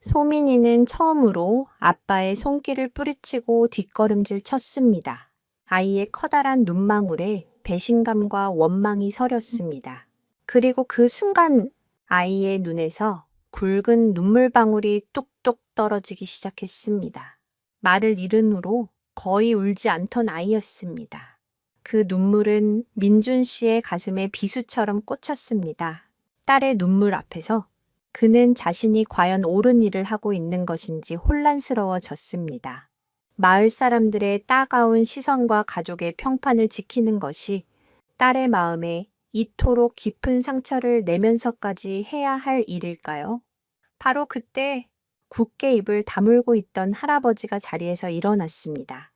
[SPEAKER 1] 소민이는 처음으로 아빠의 손길을 뿌리치고 뒷걸음질 쳤습니다. 아이의 커다란 눈망울에 배신감과 원망이 서렸습니다. 그리고 그 순간 아이의 눈에서 굵은 눈물방울이 뚝뚝 떨어지기 시작했습니다. 말을 잃은 후로 거의 울지 않던 아이였습니다. 그 눈물은 민준 씨의 가슴에 비수처럼 꽂혔습니다. 딸의 눈물 앞에서 그는 자신이 과연 옳은 일을 하고 있는 것인지 혼란스러워졌습니다. 마을 사람들의 따가운 시선과 가족의 평판을 지키는 것이 딸의 마음에 이토록 깊은 상처를 내면서까지 해야 할 일일까요? 바로 그때 굳게 입을 다물고 있던 할아버지가 자리에서 일어났습니다.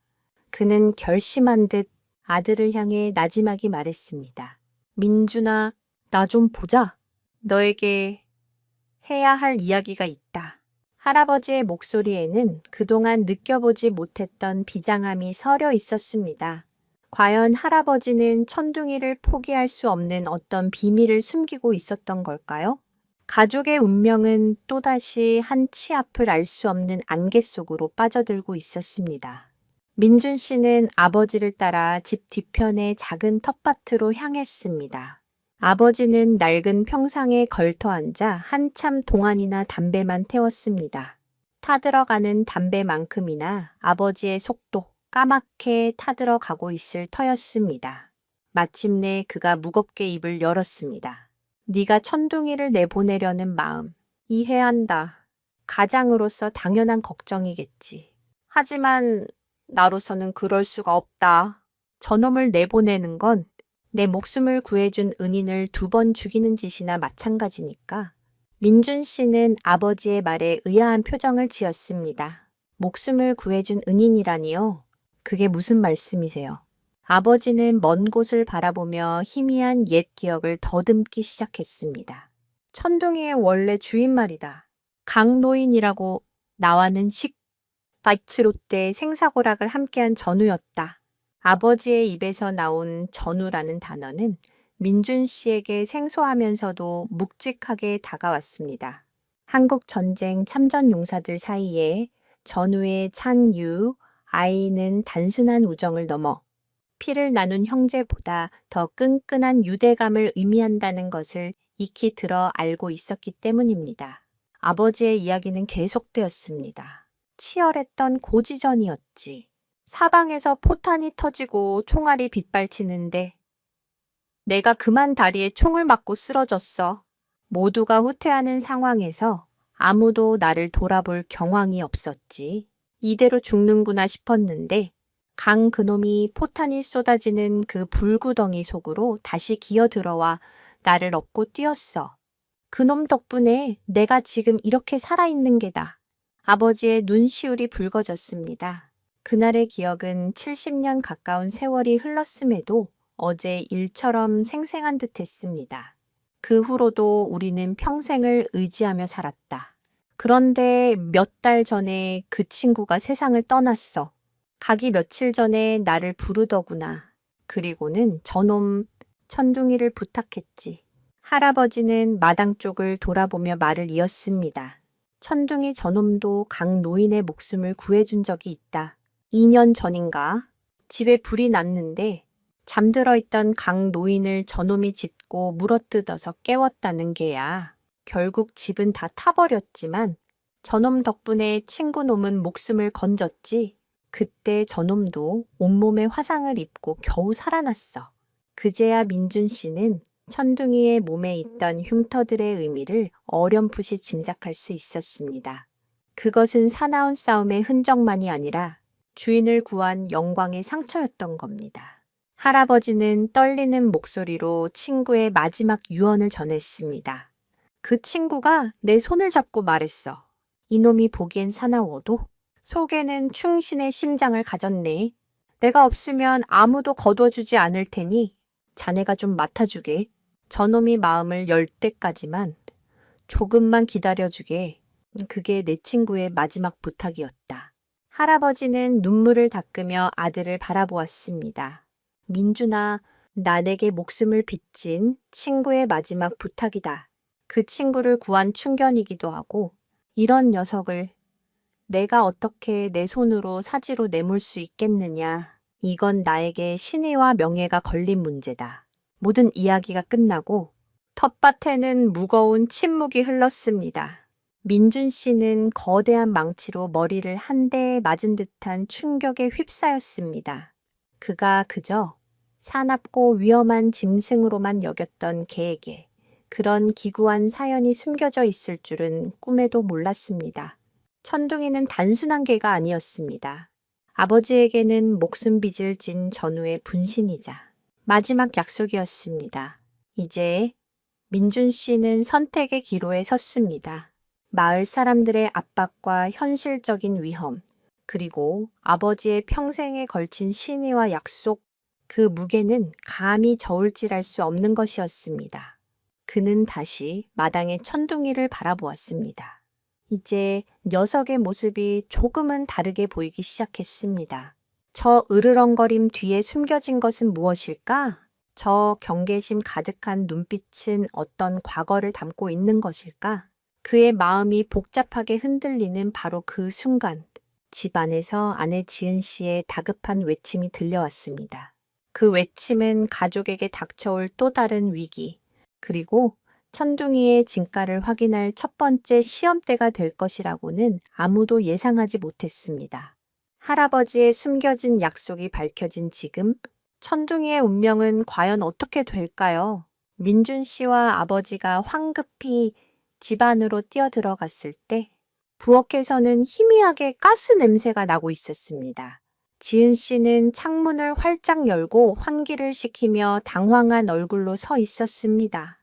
[SPEAKER 1] 그는 결심한 듯 아들을 향해 나지막이 말했습니다. 민준아, 나 좀 보자. 너에게 해야 할 이야기가 있다. 할아버지의 목소리에는 그동안 느껴보지 못했던 비장함이 서려 있었습니다. 과연 할아버지는 천둥이를 포기할 수 없는 어떤 비밀을 숨기고 있었던 걸까요? 가족의 운명은 또다시 한 치 앞을 알 수 없는 안개 속으로 빠져들고 있었습니다. 민준 씨는 아버지를 따라 집 뒤편의 작은 텃밭으로 향했습니다. 아버지는 낡은 평상에 걸터 앉아 한참 동안이나 담배만 태웠습니다. 타들어가는 담배만큼이나 아버지의 속도, 까맣게 타들어가고 있을 터였습니다. 마침내 그가 무겁게 입을 열었습니다. 네가 천둥이를 내보내려는 마음, 이해한다. 가장으로서 당연한 걱정이겠지. 하지만 나로서는 그럴 수가 없다. 저놈을 내보내는 건 내 목숨을 구해준 은인을 2번 죽이는 짓이나 마찬가지니까. 민준 씨는 아버지의 말에 의아한 표정을 지었습니다. 목숨을 구해준 은인이라니요? 그게 무슨 말씀이세요? 아버지는 먼 곳을 바라보며 희미한 옛 기억을 더듬기 시작했습니다. 천둥이의 원래 주인 말이다. 강노인이라고 나와는 바이츠로 때 생사고락을 함께한 전우였다. 아버지의 입에서 나온 전우라는 단어는 민준 씨에게 생소하면서도 묵직하게 다가왔습니다. 한국 전쟁 참전 용사들 사이에 전우의 찬유, 아이는 단순한 우정을 넘어 피를 나눈 형제보다 더 끈끈한 유대감을 의미한다는 것을 익히 들어 알고 있었기 때문입니다. 아버지의 이야기는 계속되었습니다. 치열했던 고지전이었지. 사방에서 포탄이 터지고 총알이 빗발치는데 내가 그만 다리에 총을 맞고 쓰러졌어. 모두가 후퇴하는 상황에서 아무도 나를 돌아볼 경황이 없었지. 이대로 죽는구나 싶었는데 강 그놈이 포탄이 쏟아지는 그 불구덩이 속으로 다시 기어들어와 나를 업고 뛰었어. 그놈 덕분에 내가 지금 이렇게 살아있는 게다. 아버지의 눈시울이 붉어졌습니다. 그날의 기억은 70년 가까운 세월이 흘렀음에도 어제 일처럼 생생한 듯 했습니다. 그 후로도 우리는 평생을 의지하며 살았다. 그런데 몇 달 전에 그 친구가 세상을 떠났어. 가기 며칠 전에 나를 부르더구나. 그리고는 저놈 천둥이를 부탁했지. 할아버지는 마당 쪽을 돌아보며 말을 이었습니다. 천둥이 저놈도 강 노인의 목숨을 구해준 적이 있다. 2년 전인가 집에 불이 났는데 잠들어 있던 강 노인을 저놈이 짖고 물어뜯어서 깨웠다는 게야. 결국 집은 다 타버렸지만 저놈 덕분에 친구 놈은 목숨을 건졌지. 그때 저놈도 온몸에 화상을 입고 겨우 살아났어. 그제야 민준 씨는 천둥이의 몸에 있던 흉터들의 의미를 어렴풋이 짐작할 수 있었습니다. 그것은 사나운 싸움의 흔적만이 아니라 주인을 구한 영광의 상처였던 겁니다. 할아버지는 떨리는 목소리로 친구의 마지막 유언을 전했습니다. 그 친구가 내 손을 잡고 말했어. 이놈이 보기엔 사나워도 속에는 충신의 심장을 가졌네. 내가 없으면 아무도 거둬주지 않을 테니 자네가 좀 맡아주게. 저놈이 마음을 열 때까지만 조금만 기다려주게. 그게 내 친구의 마지막 부탁이었다. 할아버지는 눈물을 닦으며 아들을 바라보았습니다. 민준아, 나 내게 목숨을 빚진 친구의 마지막 부탁이다. 그 친구를 구한 충견이기도 하고 이런 녀석을 내가 어떻게 내 손으로 사지로 내몰 수 있겠느냐. 이건 나에게 신의와 명예가 걸린 문제다. 모든 이야기가 끝나고 텃밭에는 무거운 침묵이 흘렀습니다. 민준 씨는 거대한 망치로 머리를 한 대에 맞은 듯한 충격에 휩싸였습니다. 그가 그저 사납고 위험한 짐승으로만 여겼던 개에게 그런 기구한 사연이 숨겨져 있을 줄은 꿈에도 몰랐습니다. 천둥이는 단순한 개가 아니었습니다. 아버지에게는 목숨 빚을 진 전우의 분신이자 마지막 약속이었습니다. 이제 민준 씨는 선택의 기로에 섰습니다. 마을 사람들의 압박과 현실적인 위험, 그리고 아버지의 평생에 걸친 신의와 약속, 그 무게는 감히 저울질할 수 없는 것이었습니다. 그는 다시 마당의 천둥이를 바라보았습니다. 이제 녀석의 모습이 조금은 다르게 보이기 시작했습니다. 저 으르렁거림 뒤에 숨겨진 것은 무엇일까? 저 경계심 가득한 눈빛은 어떤 과거를 담고 있는 것일까? 그의 마음이 복잡하게 흔들리는 바로 그 순간, 집 안에서 아내 지은 씨의 다급한 외침이 들려왔습니다. 그 외침은 가족에게 닥쳐올 또 다른 위기, 그리고 천둥이의 진가를 확인할 첫 번째 시험대가 될 것이라고는 아무도 예상하지 못했습니다. 할아버지의 숨겨진 약속이 밝혀진 지금, 천둥이의 운명은 과연 어떻게 될까요? 민준 씨와 아버지가 황급히 집 안으로 뛰어들어갔을 때 부엌에서는 희미하게 가스 냄새가 나고 있었습니다. 지은 씨는 창문을 활짝 열고 환기를 시키며 당황한 얼굴로 서 있었습니다.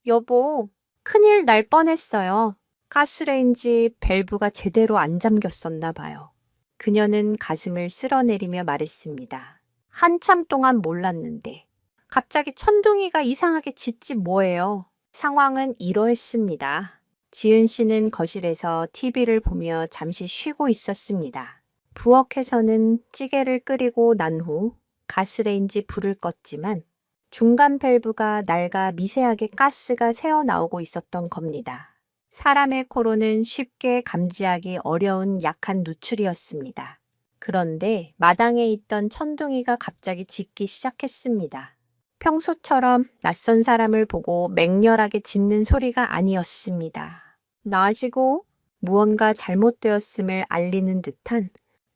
[SPEAKER 1] 여보, 큰일 날 뻔했어요. 가스레인지 밸브가 제대로 안 잠겼었나 봐요. 그녀는 가슴을 쓸어내리며 말했습니다. 한참 동안 몰랐는데 갑자기 천둥이가 이상하게 짖지 뭐예요. 상황은 이러했습니다. 지은 씨는 거실에서 TV를 보며 잠시 쉬고 있었습니다. 부엌에서는 찌개를 끓이고 난 후 가스레인지 불을 껐지만 중간 밸브가 낡아 미세하게 가스가 새어나오고 있었던 겁니다. 사람의 코로는 쉽게 감지하기 어려운 약한 누출이었습니다. 그런데 마당에 있던 천둥이가 갑자기 짖기 시작했습니다. 평소처럼 낯선 사람을 보고 맹렬하게 짖는 소리가 아니었습니다. 나시고 무언가 잘못되었음을 알리는 듯한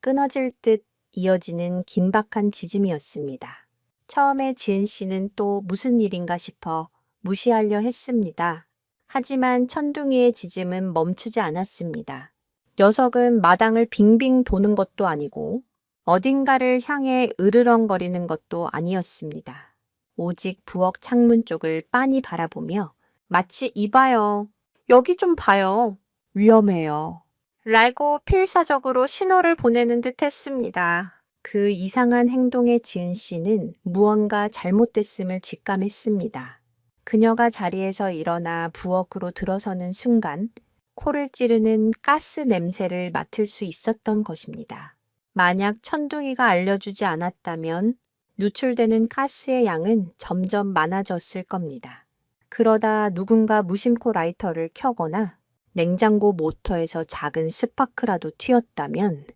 [SPEAKER 1] 끊어질 듯 이어지는 긴박한 짖음이었습니다. 처음에 지은 씨는 또 무슨 일인가 싶어 무시하려 했습니다. 하지만 천둥이의 짖음은 멈추지 않았습니다. 녀석은 마당을 빙빙 도는 것도 아니고 어딘가를 향해 으르렁거리는 것도 아니었습니다. 오직 부엌 창문 쪽을 빤히 바라보며 마치 이봐요. 여기 좀 봐요. 위험해요. 라고 필사적으로 신호를 보내는 듯 했습니다. 그 이상한 행동에 지은 씨는 무언가 잘못됐음을 직감했습니다. 그녀가 자리에서 일어나 부엌으로 들어서는 순간 코를 찌르는 가스 냄새를 맡을 수 있었던 것입니다. 만약 천둥이가 알려주지 않았다면 누출되는 가스의 양은 점점 많아졌을 겁니다. 그러다 누군가 무심코 라이터를 켜거나 냉장고 모터에서 작은 스파크라도 튀었다면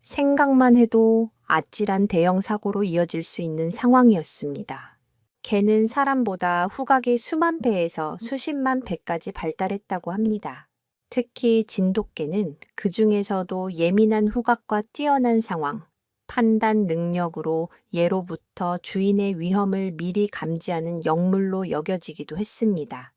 [SPEAKER 1] 생각만 해도 아찔한 대형 사고로 이어질 수 있는 상황이었습니다. 개는 사람보다 후각이 수만 배에서 수십만 배까지 발달했다고 합니다. 특히 진돗개는 그 중에서도 예민한 후각과 뛰어난 상황, 판단 능력으로 예로부터 주인의 위험을 미리 감지하는 영물로 여겨지기도 했습니다.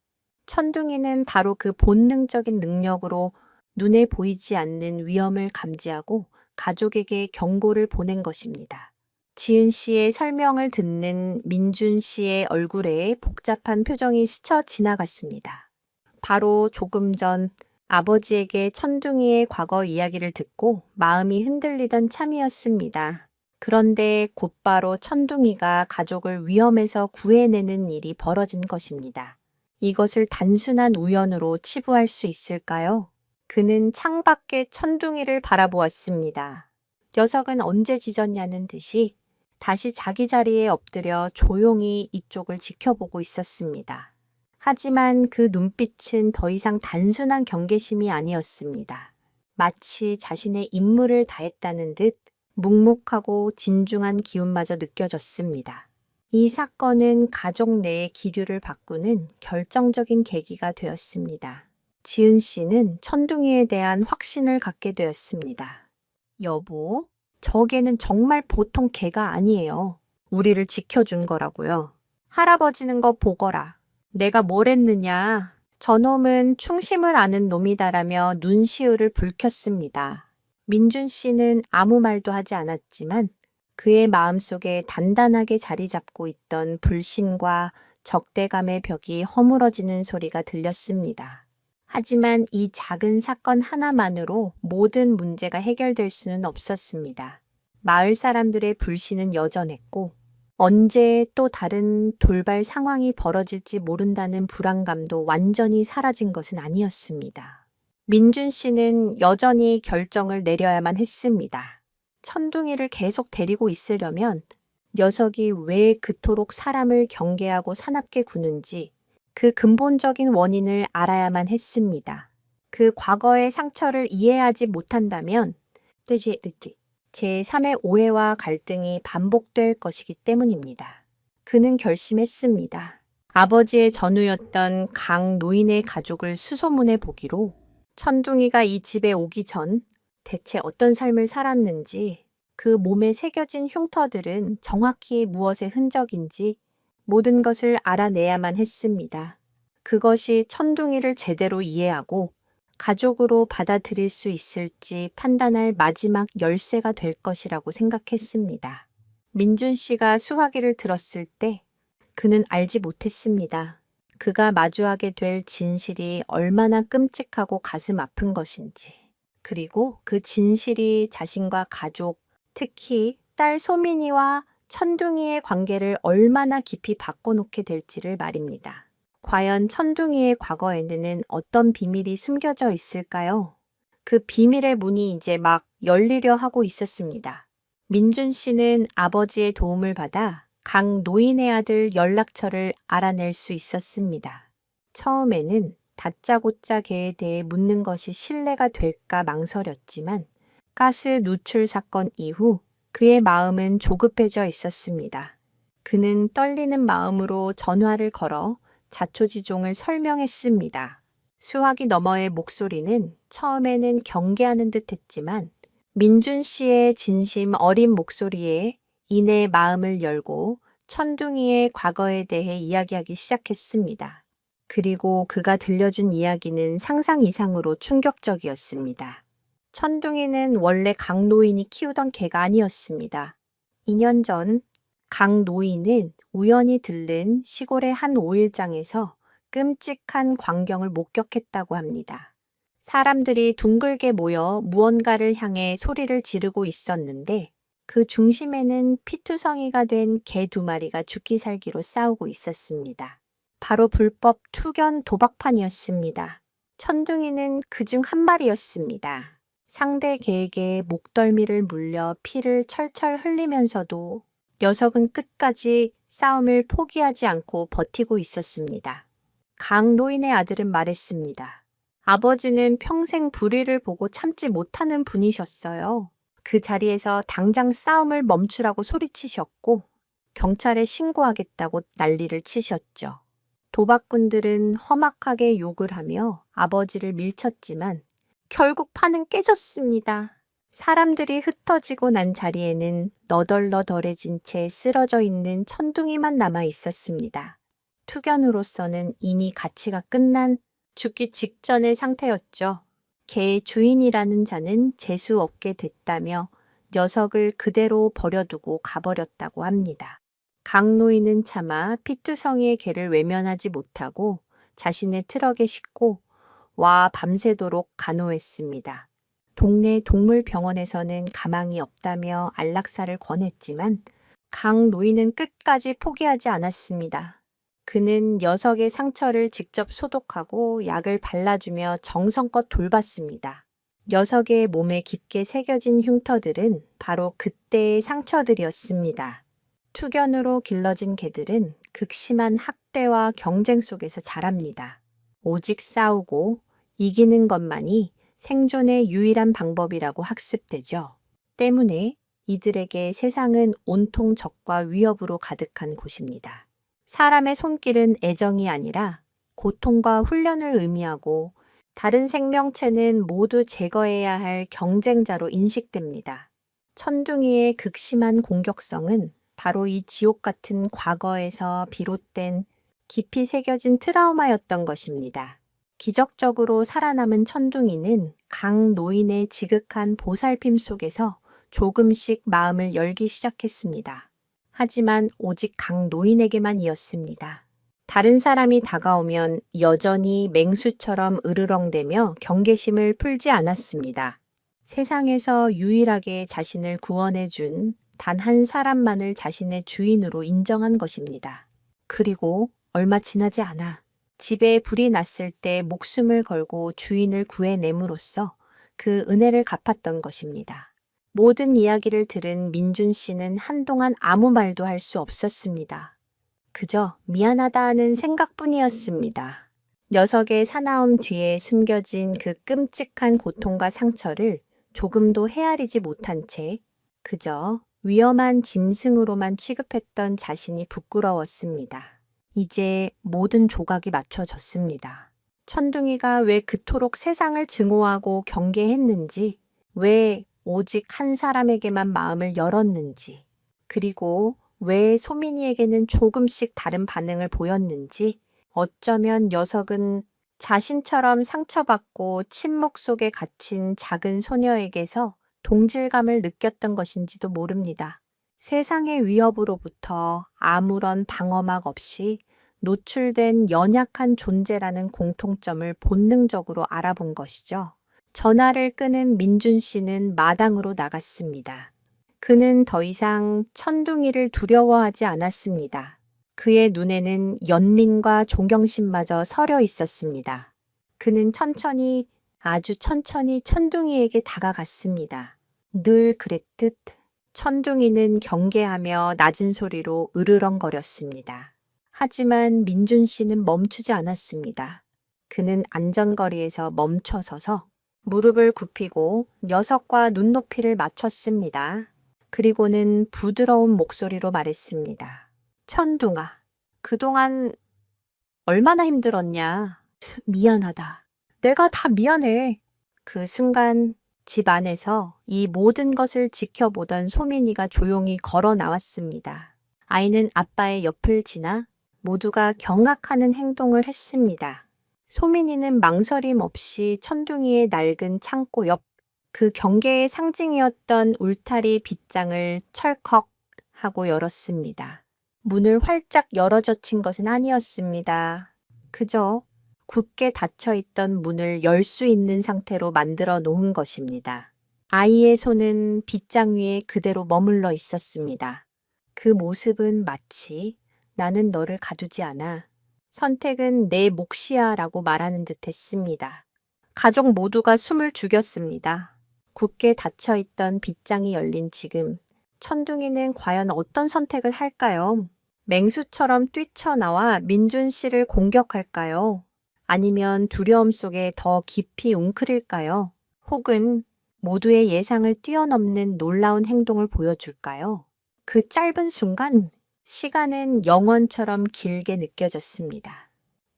[SPEAKER 1] 천둥이는 바로 그 본능적인 능력으로 눈에 보이지 않는 위험을 감지하고 가족에게 경고를 보낸 것입니다. 지은 씨의 설명을 듣는 민준 씨의 얼굴에 복잡한 표정이 스쳐 지나갔습니다. 바로 조금 전 아버지에게 천둥이의 과거 이야기를 듣고 마음이 흔들리던 참이었습니다. 그런데 곧바로 천둥이가 가족을 위험에서 구해내는 일이 벌어진 것입니다. 이것을 단순한 우연으로 치부할 수 있을까요? 그는 창밖에 천둥이를 바라보았습니다. 녀석은 언제 짖었냐는 듯이 다시 자기 자리에 엎드려 조용히 이쪽을 지켜보고 있었습니다. 하지만 그 눈빛은 더 이상 단순한 경계심이 아니었습니다. 마치 자신의 임무를 다했다는 듯 묵묵하고 진중한 기운마저 느껴졌습니다. 이 사건은 가족 내의 기류를 바꾸는 결정적인 계기가 되었습니다. 지은 씨는 천둥이에 대한 확신을 갖게 되었습니다. 여보, 저 개는 정말 보통 개가 아니에요. 우리를 지켜준 거라고요. 할아버지는 거 보거라. 내가 뭘 했느냐. 저놈은 충심을 아는 놈이다라며 눈시울을 붉혔습니다. 민준 씨는 아무 말도 하지 않았지만 그의 마음속에 단단하게 자리 잡고 있던 불신과 적대감의 벽이 허물어지는 소리가 들렸습니다. 하지만 이 작은 사건 하나만으로 모든 문제가 해결될 수는 없었습니다. 마을 사람들의 불신은 여전했고 언제 또 다른 돌발 상황이 벌어질지 모른다는 불안감도 완전히 사라진 것은 아니었습니다. 민준 씨는 여전히 결정을 내려야만 했습니다. 천둥이를 계속 데리고 있으려면 녀석이 왜 그토록 사람을 경계하고 사납게 구는지 그 근본적인 원인을 알아야만 했습니다. 그 과거의 상처를 이해하지 못한다면 제3의 오해와 갈등이 반복될 것이기 때문입니다. 그는 결심했습니다. 아버지의 전우였던 강 노인의 가족을 수소문해 보기로 천둥이가 이 집에 오기 전 대체 어떤 삶을 살았는지, 그 몸에 새겨진 흉터들은 정확히 무엇의 흔적인지 모든 것을 알아내야만 했습니다. 그것이 천둥이를 제대로 이해하고 가족으로 받아들일 수 있을지 판단할 마지막 열쇠가 될 것이라고 생각했습니다. 민준 씨가 수화기를 들었을 때 그는 알지 못했습니다. 그가 마주하게 될 진실이 얼마나 끔찍하고 가슴 아픈 것인지, 그리고 그 진실이 자신과 가족, 특히 딸 소민이와 천둥이의 관계를 얼마나 깊이 바꿔놓게 될지를 말입니다. 과연 천둥이의 과거에는 어떤 비밀이 숨겨져 있을까요? 그 비밀의 문이 이제 막 열리려 하고 있었습니다. 민준 씨는 아버지의 도움을 받아 강 노인의 아들 연락처를 알아낼 수 있었습니다. 처음에는 다짜고짜 걔에 대해 묻는 것이 신뢰가 될까 망설였지만 가스 누출 사건 이후 그의 마음은 조급해져 있었습니다. 그는 떨리는 마음으로 전화를 걸어 자초지종을 설명했습니다. 수화기 너머의 목소리는 처음에는 경계하는 듯 했지만 민준 씨의 진심 어린 목소리에 이내 마음을 열고 천둥이의 과거에 대해 이야기하기 시작했습니다. 그리고 그가 들려준 이야기는 상상 이상으로 충격적이었습니다. 천둥이는 원래 강 노인이 키우던 개가 아니었습니다. 2년 전 강 노인은 우연히 들른 시골의 한 오일장에서 끔찍한 광경을 목격했다고 합니다. 사람들이 둥글게 모여 무언가를 향해 소리를 지르고 있었는데 그 중심에는 피투성이가 된 개 2마리가 죽기 살기로 싸우고 있었습니다. 바로 불법 투견 도박판이었습니다. 천둥이는 그중 한 마리였습니다. 상대 개에게 목덜미를 물려 피를 철철 흘리면서도 녀석은 끝까지 싸움을 포기하지 않고 버티고 있었습니다. 강 노인의 아들은 말했습니다. 아버지는 평생 불의를 보고 참지 못하는 분이셨어요. 그 자리에서 당장 싸움을 멈추라고 소리치셨고 경찰에 신고하겠다고 난리를 치셨죠. 도박꾼들은 험악하게 욕을 하며 아버지를 밀쳤지만 결국 판은 깨졌습니다. 사람들이 흩어지고 난 자리에는 너덜너덜해진 채 쓰러져 있는 천둥이만 남아 있었습니다. 투견으로서는 이미 가치가 끝난 죽기 직전의 상태였죠. 개의 주인이라는 자는 재수 없게 됐다며 녀석을 그대로 버려두고 가버렸다고 합니다. 강노인은 차마 피투성이의 개를 외면하지 못하고 자신의 트럭에 싣고 와 밤새도록 간호했습니다. 동네 동물병원에서는 가망이 없다며 안락사를 권했지만 강 노인은 끝까지 포기하지 않았습니다. 그는 녀석의 상처를 직접 소독하고 약을 발라주며 정성껏 돌봤습니다. 녀석의 몸에 깊게 새겨진 흉터들은 바로 그때의 상처들이었습니다. 투견으로 길러진 개들은 극심한 학대와 경쟁 속에서 자랍니다. 오직 싸우고 이기는 것만이 생존의 유일한 방법이라고 학습되죠. 때문에 이들에게 세상은 온통 적과 위협으로 가득한 곳입니다. 사람의 손길은 애정이 아니라 고통과 훈련을 의미하고 다른 생명체는 모두 제거해야 할 경쟁자로 인식됩니다. 천둥이의 극심한 공격성은 바로 이 지옥 같은 과거에서 비롯된 깊이 새겨진 트라우마였던 것입니다. 기적적으로 살아남은 천둥이는 강 노인의 지극한 보살핌 속에서 조금씩 마음을 열기 시작했습니다. 하지만 오직 강 노인에게만이었습니다. 다른 사람이 다가오면 여전히 맹수처럼 으르렁대며 경계심을 풀지 않았습니다. 세상에서 유일하게 자신을 구원해준 단 한 사람만을 자신의 주인으로 인정한 것입니다. 그리고 얼마 지나지 않아 집에 불이 났을 때 목숨을 걸고 주인을 구해냄으로써 그 은혜를 갚았던 것입니다. 모든 이야기를 들은 민준 씨는 한동안 아무 말도 할 수 없었습니다. 그저 미안하다 하는 생각뿐이었습니다. 녀석의 사나움 뒤에 숨겨진 그 끔찍한 고통과 상처를 조금도 헤아리지 못한 채 그저 위험한 짐승으로만 취급했던 자신이 부끄러웠습니다. 이제 모든 조각이 맞춰졌습니다. 천둥이가 왜 그토록 세상을 증오하고 경계했는지, 왜 오직 한 사람에게만 마음을 열었는지, 그리고 왜 소민이에게는 조금씩 다른 반응을 보였는지, 어쩌면 녀석은 자신처럼 상처받고 침묵 속에 갇힌 작은 소녀에게서 동질감을 느꼈던 것인지도 모릅니다. 세상의 위협으로부터 아무런 방어막 없이 노출된 연약한 존재라는 공통점을 본능적으로 알아본 것이죠. 전화를 끊은 민준 씨는 마당으로 나갔습니다. 그는 더 이상 천둥이를 두려워하지 않았습니다. 그의 눈에는 연민과 존경심마저 서려 있었습니다. 그는 천천히, 아주 천천히 천둥이에게 다가갔습니다. 늘 그랬듯 천둥이는 경계하며 낮은 소리로 으르렁거렸습니다. 하지만 민준 씨는 멈추지 않았습니다. 그는 안전거리에서 멈춰서서 무릎을 굽히고 녀석과 눈높이를 맞췄습니다. 그리고는 부드러운 목소리로 말했습니다. 천둥아, 그동안 얼마나 힘들었냐? 미안하다. 내가 다 미안해. 그 순간 집 안에서 이 모든 것을 지켜보던 소민이가 조용히 걸어 나왔습니다. 아이는 아빠의 옆을 지나 모두가 경악하는 행동을 했습니다. 소민이는 망설임 없이 천둥이의 낡은 창고 옆 그 경계의 상징이었던 울타리 빗장을 철컥 하고 열었습니다. 문을 활짝 열어젖힌 것은 아니었습니다. 그저 굳게 닫혀있던 문을 열 수 있는 상태로 만들어 놓은 것입니다. 아이의 손은 빗장 위에 그대로 머물러 있었습니다. 그 모습은 마치 나는 너를 가두지 않아. 선택은 내 몫이야 라고 말하는 듯 했습니다. 가족 모두가 숨을 죽였습니다. 굳게 닫혀있던 빗장이 열린 지금 천둥이는 과연 어떤 선택을 할까요? 맹수처럼 뛰쳐나와 민준 씨를 공격할까요? 아니면 두려움 속에 더 깊이 웅크릴까요? 혹은 모두의 예상을 뛰어넘는 놀라운 행동을 보여줄까요? 그 짧은 순간 시간은 영원처럼 길게 느껴졌습니다.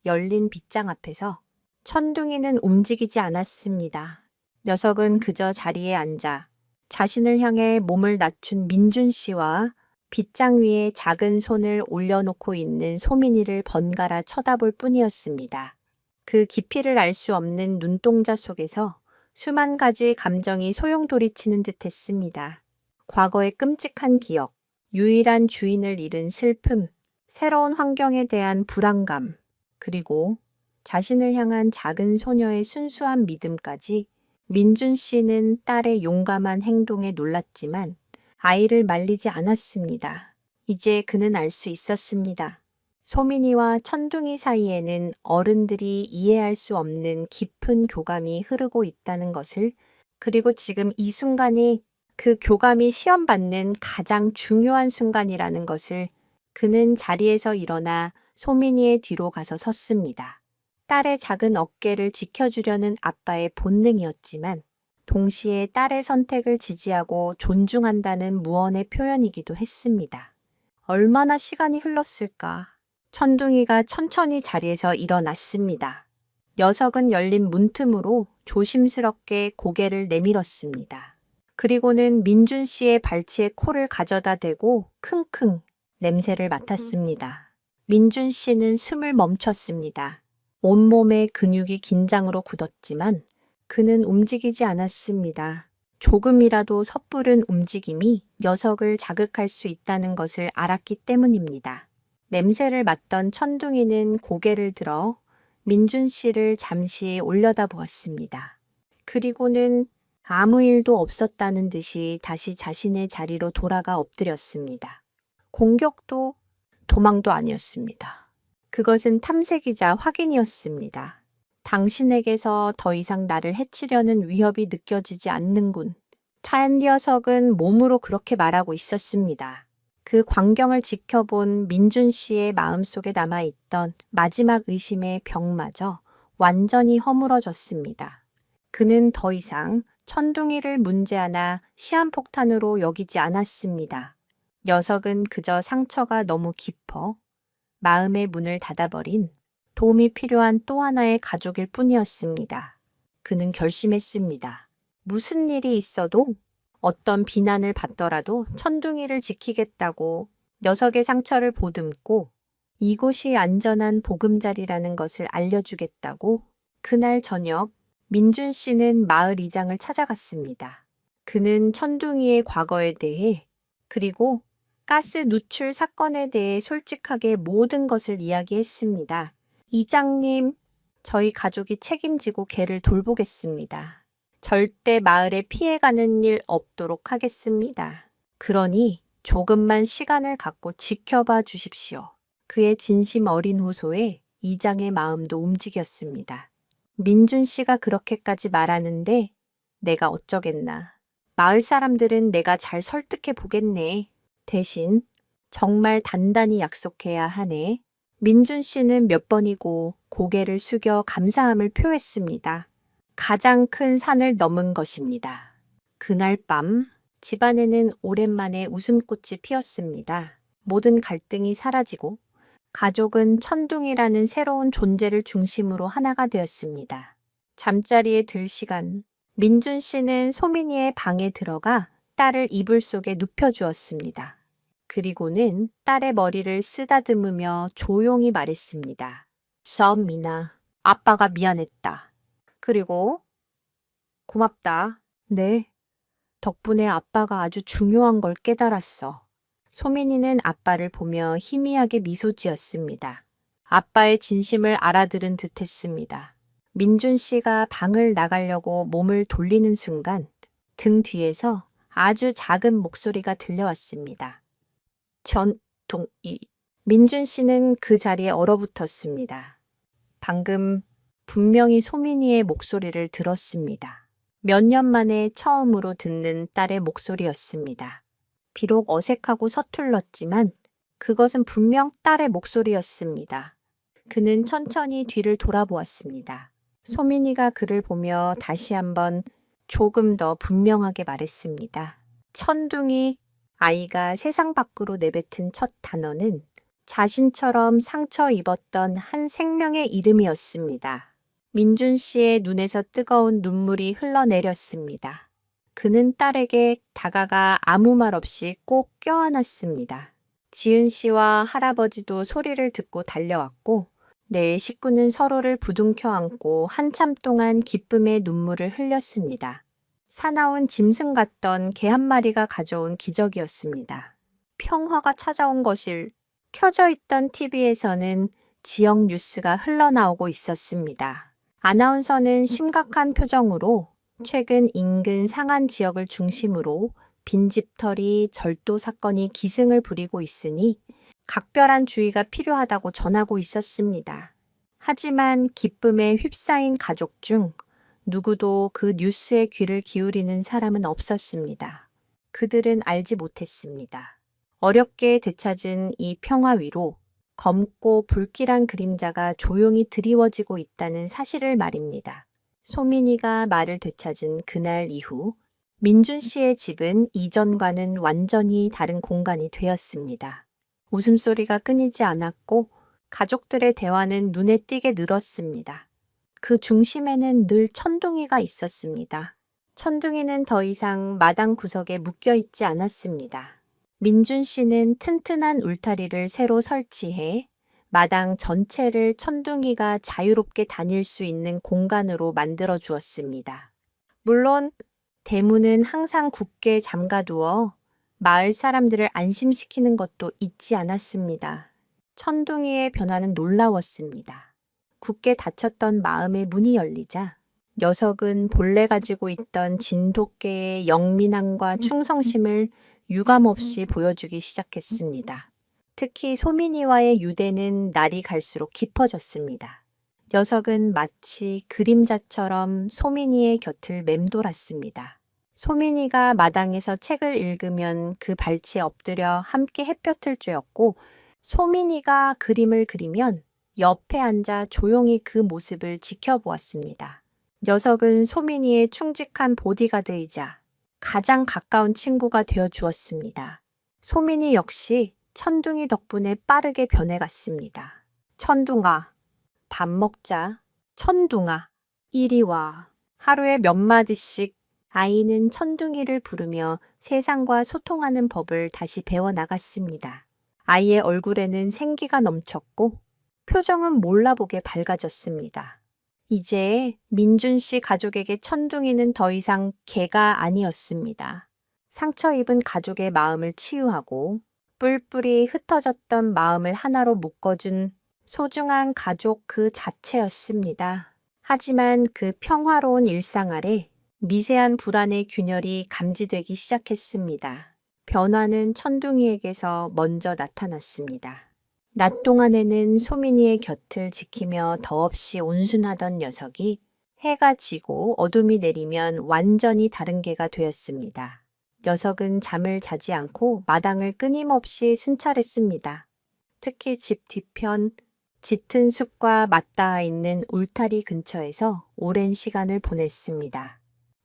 [SPEAKER 1] 열린 빗장 앞에서 천둥이는 움직이지 않았습니다. 녀석은 그저 자리에 앉아 자신을 향해 몸을 낮춘 민준 씨와 빗장 위에 작은 손을 올려놓고 있는 소민이를 번갈아 쳐다볼 뿐이었습니다. 그 깊이를 알 수 없는 눈동자 속에서 수만 가지 감정이 소용돌이치는 듯 했습니다. 과거의 끔찍한 기억, 유일한 주인을 잃은 슬픔, 새로운 환경에 대한 불안감, 그리고 자신을 향한 작은 소녀의 순수한 믿음까지 민준 씨는 딸의 용감한 행동에 놀랐지만 아이를 말리지 않았습니다. 이제 그는 알 수 있었습니다. 소민이와 천둥이 사이에는 어른들이 이해할 수 없는 깊은 교감이 흐르고 있다는 것을, 그리고 지금 이 순간이 그 교감이 시험받는 가장 중요한 순간이라는 것을 그는 자리에서 일어나 소민이의 뒤로 가서 섰습니다. 딸의 작은 어깨를 지켜주려는 아빠의 본능이었지만 동시에 딸의 선택을 지지하고 존중한다는 무언의 표현이기도 했습니다. 얼마나 시간이 흘렀을까? 천둥이가 천천히 자리에서 일어났습니다. 녀석은 열린 문틈으로 조심스럽게 고개를 내밀었습니다. 그리고는 민준 씨의 발치에 코를 가져다 대고 킁킁 냄새를 맡았습니다. 민준 씨는 숨을 멈췄습니다. 온몸의 근육이 긴장으로 굳었지만 그는 움직이지 않았습니다. 조금이라도 섣부른 움직임이 녀석을 자극할 수 있다는 것을 알았기 때문입니다. 냄새를 맡던 천둥이는 고개를 들어 민준 씨를 잠시 올려다보았습니다. 그리고는 아무 일도 없었다는 듯이 다시 자신의 자리로 돌아가 엎드렸습니다. 공격도 도망도 아니었습니다. 그것은 탐색이자 확인이었습니다. 당신에게서 더 이상 나를 해치려는 위협이 느껴지지 않는군. 탄 녀석은 몸으로 그렇게 말하고 있었습니다. 그 광경을 지켜본 민준 씨의 마음속에 남아있던 마지막 의심의 벽마저 완전히 허물어졌습니다. 그는 더 이상 천둥이를 문제하나 시한폭탄으로 여기지 않았습니다. 녀석은 그저 상처가 너무 깊어 마음의 문을 닫아버린 도움이 필요한 또 하나의 가족일 뿐이었습니다. 그는 결심했습니다. 무슨 일이 있어도 어떤 비난을 받더라도 천둥이를 지키겠다고 녀석의 상처를 보듬고 이곳이 안전한 보금자리라는 것을 알려주겠다고 그날 저녁 민준 씨는 마을 이장을 찾아갔습니다. 그는 천둥이의 과거에 대해 그리고 가스 누출 사건에 대해 솔직하게 모든 것을 이야기했습니다. 이장님, 저희 가족이 책임지고 개를 돌보겠습니다. 절대 마을에 피해가는 일 없도록 하겠습니다. 그러니 조금만 시간을 갖고 지켜봐 주십시오. 그의 진심 어린 호소에 이장의 마음도 움직였습니다. 민준 씨가 그렇게까지 말하는데 내가 어쩌겠나. 마을 사람들은 내가 잘 설득해 보겠네. 대신 정말 단단히 약속해야 하네. 민준 씨는 몇 번이고 고개를 숙여 감사함을 표했습니다. 가장 큰 산을 넘은 것입니다. 그날 밤 집안에는 오랜만에 웃음꽃이 피었습니다. 모든 갈등이 사라지고 가족은 천둥이라는 새로운 존재를 중심으로 하나가 되었습니다. 잠자리에 들 시간, 민준 씨는 소민이의 방에 들어가 딸을 이불 속에 눕혀주었습니다. 그리고는 딸의 머리를 쓰다듬으며 조용히 말했습니다. 미나, 아빠가 미안했다. 그리고 고맙다. 네, 덕분에 아빠가 아주 중요한 걸 깨달았어. 소민이는 아빠를 보며 희미하게 미소 지었습니다. 아빠의 진심을 알아들은 듯 했습니다. 민준 씨가 방을 나가려고 몸을 돌리는 순간 등 뒤에서 아주 작은 목소리가 들려왔습니다. 천둥이. 민준 씨는 그 자리에 얼어붙었습니다. 방금 분명히 소민이의 목소리를 들었습니다. 몇 년 만에 처음으로 듣는 딸의 목소리였습니다. 비록 어색하고 서툴렀지만 그것은 분명 딸의 목소리였습니다. 그는 천천히 뒤를 돌아보았습니다. 소민이가 그를 보며 다시 한번 조금 더 분명하게 말했습니다. 천둥이. 아이가 세상 밖으로 내뱉은 첫 단어는 자신처럼 상처 입었던 한 생명의 이름이었습니다. 민준 씨의 눈에서 뜨거운 눈물이 흘러내렸습니다. 그는 딸에게 다가가 아무 말 없이 꼭 껴안았습니다. 지은 씨와 할아버지도 소리를 듣고 달려왔고 네 식구는 서로를 부둥켜 안고 한참 동안 기쁨의 눈물을 흘렸습니다. 사나운 짐승 같던 개 한 마리가 가져온 기적이었습니다. 평화가 찾아온 것일. 켜져 있던 TV에서는 지역 뉴스가 흘러나오고 있었습니다. 아나운서는 심각한 표정으로 최근 인근 상한 지역을 중심으로 빈집털이 절도 사건이 기승을 부리고 있으니 각별한 주의가 필요하다고 전하고 있었습니다. 하지만 기쁨에 휩싸인 가족 중 누구도 그 뉴스에 귀를 기울이는 사람은 없었습니다. 그들은 알지 못했습니다. 어렵게 되찾은 이 평화 위로 검고 불길한 그림자가 조용히 드리워지고 있다는 사실을 말입니다. 소민이가 말을 되찾은 그날 이후 민준 씨의 집은 이전과는 완전히 다른 공간이 되었습니다. 웃음소리가 끊이지 않았고 가족들의 대화는 눈에 띄게 늘었습니다. 그 중심에는 늘 천둥이가 있었습니다. 천둥이는 더 이상 마당 구석에 묶여있지 않았습니다. 민준 씨는 튼튼한 울타리를 새로 설치해 마당 전체를 천둥이가 자유롭게 다닐 수 있는 공간으로 만들어 주었습니다. 물론 대문은 항상 굳게 잠가두어 마을 사람들을 안심시키는 것도 잊지 않았습니다. 천둥이의 변화는 놀라웠습니다. 굳게 닫혔던 마음의 문이 열리자 녀석은 본래 가지고 있던 진돗개의 영민함과 충성심을 유감없이 보여주기 시작했습니다. 특히 소민이와의 유대는 날이 갈수록 깊어졌습니다. 녀석은 마치 그림자처럼 소민이의 곁을 맴돌았습니다. 소민이가 마당에서 책을 읽으면 그 발치에 엎드려 함께 햇볕을 쬐었고 소민이가 그림을 그리면 옆에 앉아 조용히 그 모습을 지켜보았습니다. 녀석은 소민이의 충직한 보디가드이자 가장 가까운 친구가 되어 주었습니다. 소민이 역시 천둥이 덕분에 빠르게 변해갔습니다. 천둥아, 밥 먹자. 천둥아, 이리 와. 하루에 몇 마디씩 아이는 천둥이를 부르며 세상과 소통하는 법을 다시 배워나갔습니다. 아이의 얼굴에는 생기가 넘쳤고 표정은 몰라보게 밝아졌습니다. 이제 민준 씨 가족에게 천둥이는 더 이상 개가 아니었습니다. 상처 입은 가족의 마음을 치유하고 뿔뿔이 흩어졌던 마음을 하나로 묶어준 소중한 가족 그 자체였습니다. 하지만 그 평화로운 일상 아래 미세한 불안의 균열이 감지되기 시작했습니다. 변화는 천둥이에게서 먼저 나타났습니다. 낮 동안에는 소민이의 곁을 지키며 더없이 온순하던 녀석이 해가 지고 어둠이 내리면 완전히 다른 개가 되었습니다. 녀석은 잠을 자지 않고 마당을 끊임없이 순찰했습니다. 특히 집 뒤편 짙은 숲과 맞닿아 있는 울타리 근처에서 오랜 시간을 보냈습니다.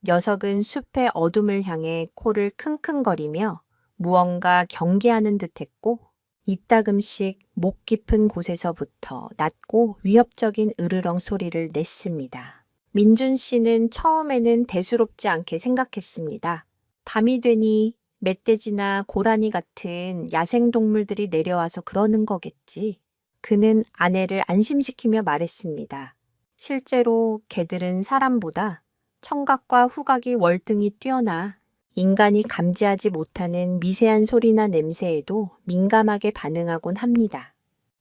[SPEAKER 1] 녀석은 숲의 어둠을 향해 코를 킁킁거리며 무언가 경계하는 듯했고 이따금씩 목 깊은 곳에서부터 낮고 위협적인 으르렁 소리를 냈습니다. 민준 씨는 처음에는 대수롭지 않게 생각했습니다. 밤이 되니 멧돼지나 고라니 같은 야생동물들이 내려와서 그러는 거겠지. 그는 아내를 안심시키며 말했습니다. 실제로 개들은 사람보다 청각과 후각이 월등히 뛰어나 인간이 감지하지 못하는 미세한 소리나 냄새에도 민감하게 반응하곤 합니다.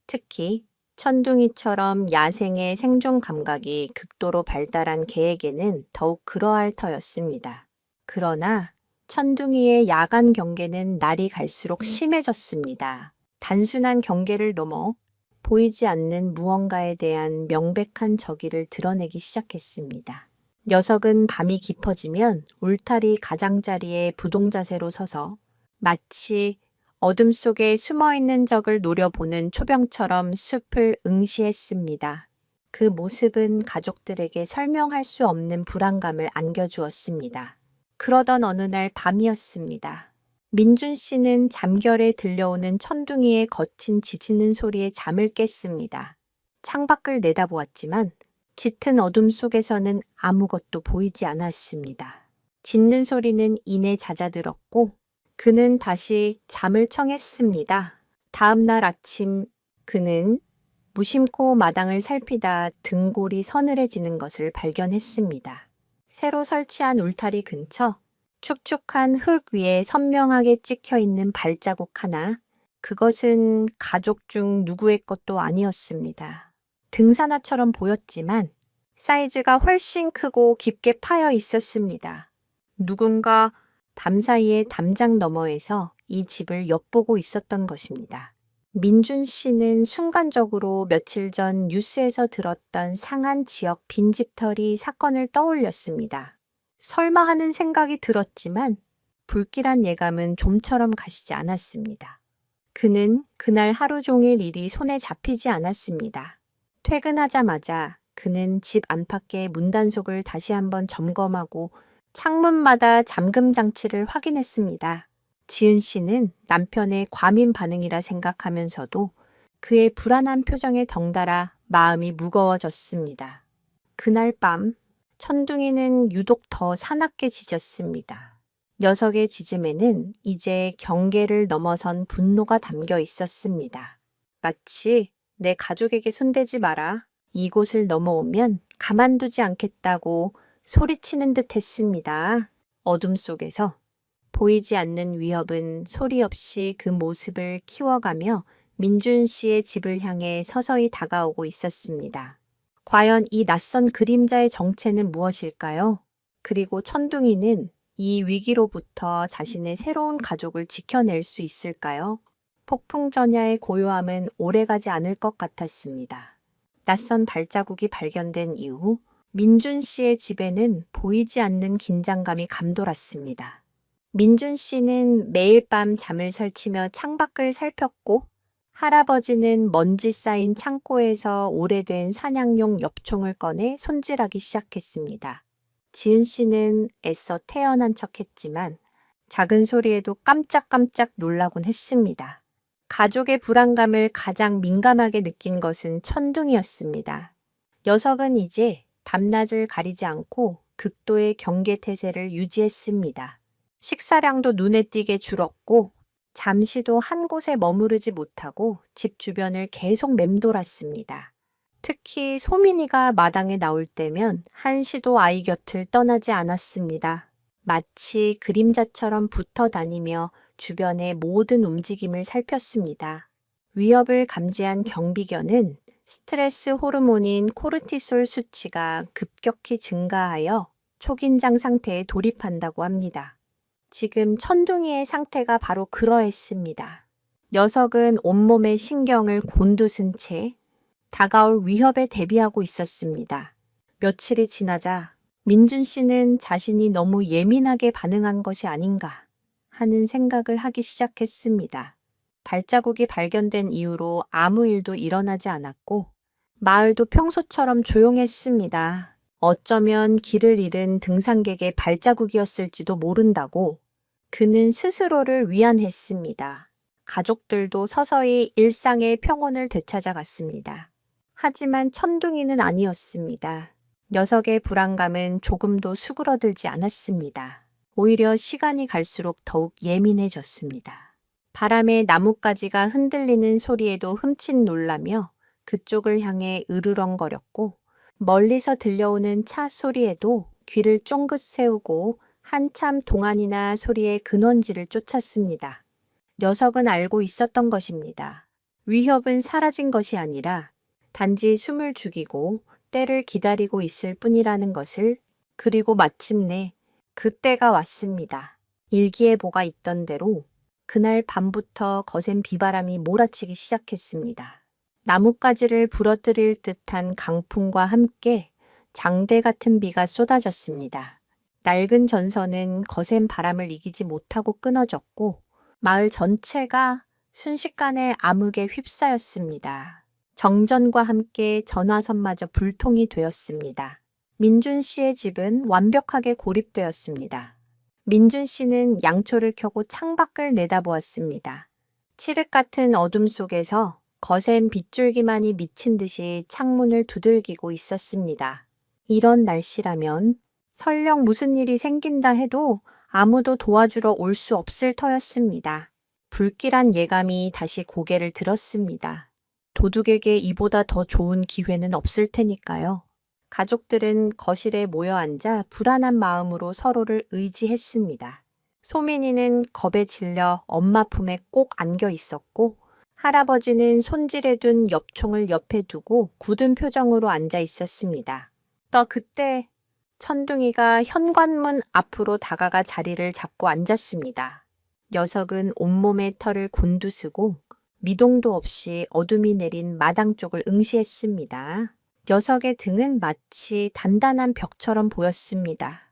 [SPEAKER 1] 특히 천둥이처럼 야생의 생존 감각이 극도로 발달한 개에게는 더욱 그러할 터였습니다. 그러나 천둥이의 야간 경계는 날이 갈수록 심해졌습니다. 단순한 경계를 넘어 보이지 않는 무언가에 대한 명백한 적의를 드러내기 시작했습니다. 녀석은 밤이 깊어지면 울타리 가장자리에 부동자세로 서서 마치 어둠 속에 숨어있는 적을 노려보는 초병처럼 숲을 응시했습니다. 그 모습은 가족들에게 설명할 수 없는 불안감을 안겨주었습니다. 그러던 어느 날 밤이었습니다. 민준 씨는 잠결에 들려오는 천둥이의 거친 짖는 소리에 잠을 깼습니다. 창밖을 내다보았지만 짙은 어둠 속에서는 아무것도 보이지 않았습니다. 짖는 소리는 이내 잦아들었고 그는 다시 잠을 청했습니다. 다음 날 아침 그는 무심코 마당을 살피다 등골이 서늘해지는 것을 발견했습니다. 새로 설치한 울타리 근처 축축한 흙 위에 선명하게 찍혀 있는 발자국 하나, 그것은 가족 중 누구의 것도 아니었습니다. 등산화처럼 보였지만 사이즈가 훨씬 크고 깊게 파여 있었습니다. 누군가 밤사이에 담장 너머에서 이 집을 엿보고 있었던 것입니다. 민준 씨는 순간적으로 며칠 전 뉴스에서 들었던 상한 지역 빈집털이 사건을 떠올렸습니다. 설마 하는 생각이 들었지만 불길한 예감은 좀처럼 가시지 않았습니다. 그는 그날 하루 종일 일이 손에 잡히지 않았습니다. 퇴근하자마자 그는 집 안팎의 문단속을 다시 한번 점검하고 창문마다 잠금 장치를 확인했습니다. 지은 씨는 남편의 과민 반응이라 생각하면서도 그의 불안한 표정에 덩달아 마음이 무거워졌습니다. 그날 밤 천둥이는 유독 더 사납게 짖었습니다. 녀석의 짖음에는 이제 경계를 넘어선 분노가 담겨 있었습니다. 마치 내 가족에게 손대지 마라. 이곳을 넘어오면 가만두지 않겠다고 소리치는 듯 했습니다. 어둠 속에서 보이지 않는 위협은 소리 없이 그 모습을 키워가며 민준 씨의 집을 향해 서서히 다가오고 있었습니다. 과연 이 낯선 그림자의 정체는 무엇일까요? 그리고 천둥이는 이 위기로부터 자신의 새로운 가족을 지켜낼 수 있을까요? 폭풍전야의 고요함은 오래가지 않을 것 같았습니다. 낯선 발자국이 발견된 이후 민준 씨의 집에는 보이지 않는 긴장감이 감돌았습니다. 민준 씨는 매일 밤 잠을 설치며 창밖을 살폈고 할아버지는 먼지 쌓인 창고에서 오래된 사냥용 엽총을 꺼내 손질하기 시작했습니다. 지은 씨는 애써 태연한 척했지만 작은 소리에도 깜짝깜짝 놀라곤 했습니다. 가족의 불안감을 가장 민감하게 느낀 것은 천둥이었습니다. 녀석은 이제 밤낮을 가리지 않고 극도의 경계태세를 유지했습니다. 식사량도 눈에 띄게 줄었고 잠시도 한 곳에 머무르지 못하고 집 주변을 계속 맴돌았습니다. 특히 소민이가 마당에 나올 때면 한시도 아이 곁을 떠나지 않았습니다. 마치 그림자처럼 붙어 다니며 주변의 모든 움직임을 살폈습니다. 위협을 감지한 경비견은 스트레스 호르몬인 코르티솔 수치가 급격히 증가하여 초긴장 상태에 돌입한다고 합니다. 지금 천둥이의 상태가 바로 그러했습니다. 녀석은 온몸의 신경을 곤두선 채 다가올 위협에 대비하고 있었습니다. 며칠이 지나자 민준 씨는 자신이 너무 예민하게 반응한 것이 아닌가 하는 생각을 하기 시작했습니다. 발자국이 발견된 이후로 아무 일도 일어나지 않았고 마을도 평소처럼 조용했습니다. 어쩌면 길을 잃은 등산객의 발자국이었을지도 모른다고 그는 스스로를 위안했습니다. 가족들도 서서히 일상의 평온을 되찾아갔습니다. 하지만 천둥이는 아니었습니다. 녀석의 불안감은 조금도 수그러들지 않았습니다. 오히려 시간이 갈수록 더욱 예민해졌습니다. 바람에 나뭇가지가 흔들리는 소리에도 흠칫 놀라며 그쪽을 향해 으르렁거렸고 멀리서 들려오는 차 소리에도 귀를 쫑긋 세우고 한참 동안이나 소리의 근원지를 쫓았습니다. 녀석은 알고 있었던 것입니다. 위협은 사라진 것이 아니라 단지 숨을 죽이고 때를 기다리고 있을 뿐이라는 것을. 그리고 마침내 그때가 왔습니다. 일기예보가 있던 대로 그날 밤부터 거센 비바람이 몰아치기 시작했습니다. 나뭇가지를 부러뜨릴 듯한 강풍과 함께 장대 같은 비가 쏟아졌습니다. 낡은 전선은 거센 바람을 이기지 못하고 끊어졌고 마을 전체가 순식간에 암흑에 휩싸였습니다. 정전과 함께 전화선마저 불통이 되었습니다. 민준 씨의 집은 완벽하게 고립되었습니다. 민준 씨는 양초를 켜고 창밖을 내다보았습니다. 칠흑 같은 어둠 속에서 거센 빗줄기만이 미친 듯이 창문을 두들기고 있었습니다. 이런 날씨라면 설령 무슨 일이 생긴다 해도 아무도 도와주러 올 수 없을 터였습니다. 불길한 예감이 다시 고개를 들었습니다. 도둑에게 이보다 더 좋은 기회는 없을 테니까요. 가족들은 거실에 모여 앉아 불안한 마음으로 서로를 의지했습니다. 소민이는 겁에 질려 엄마 품에 꼭 안겨 있었고 할아버지는 손질해 둔 엽총을 옆에 두고 굳은 표정으로 앉아 있었습니다. 또 그때 천둥이가 현관문 앞으로 다가가 자리를 잡고 앉았습니다. 녀석은 온몸의 털을 곤두쓰고 미동도 없이 어둠이 내린 마당 쪽을 응시했습니다. 녀석의 등은 마치 단단한 벽처럼 보였습니다.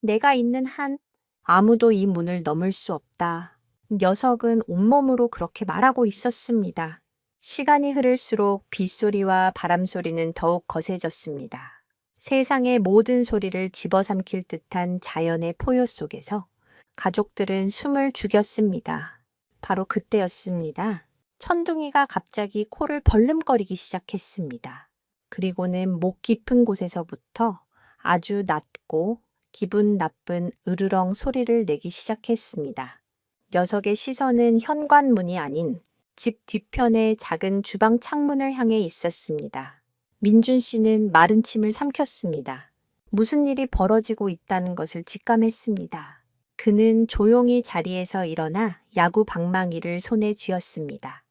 [SPEAKER 1] 내가 있는 한 아무도 이 문을 넘을 수 없다. 녀석은 온몸으로 그렇게 말하고 있었습니다. 시간이 흐를수록 빗소리와 바람소리는 더욱 거세졌습니다. 세상의 모든 소리를 집어삼킬 듯한 자연의 포효 속에서 가족들은 숨을 죽였습니다. 바로 그때였습니다. 천둥이가 갑자기 코를 벌름거리기 시작했습니다. 그리고는 목 깊은 곳에서부터 아주 낮고 기분 나쁜 으르렁 소리를 내기 시작했습니다. 녀석의 시선은 현관문이 아닌 집 뒤편의 작은 주방 창문을 향해 있었습니다. 민준 씨는 마른 침을 삼켰습니다. 무슨 일이 벌어지고 있다는 것을 직감했습니다. 그는 조용히 자리에서 일어나 야구 방망이를 손에 쥐었습니다.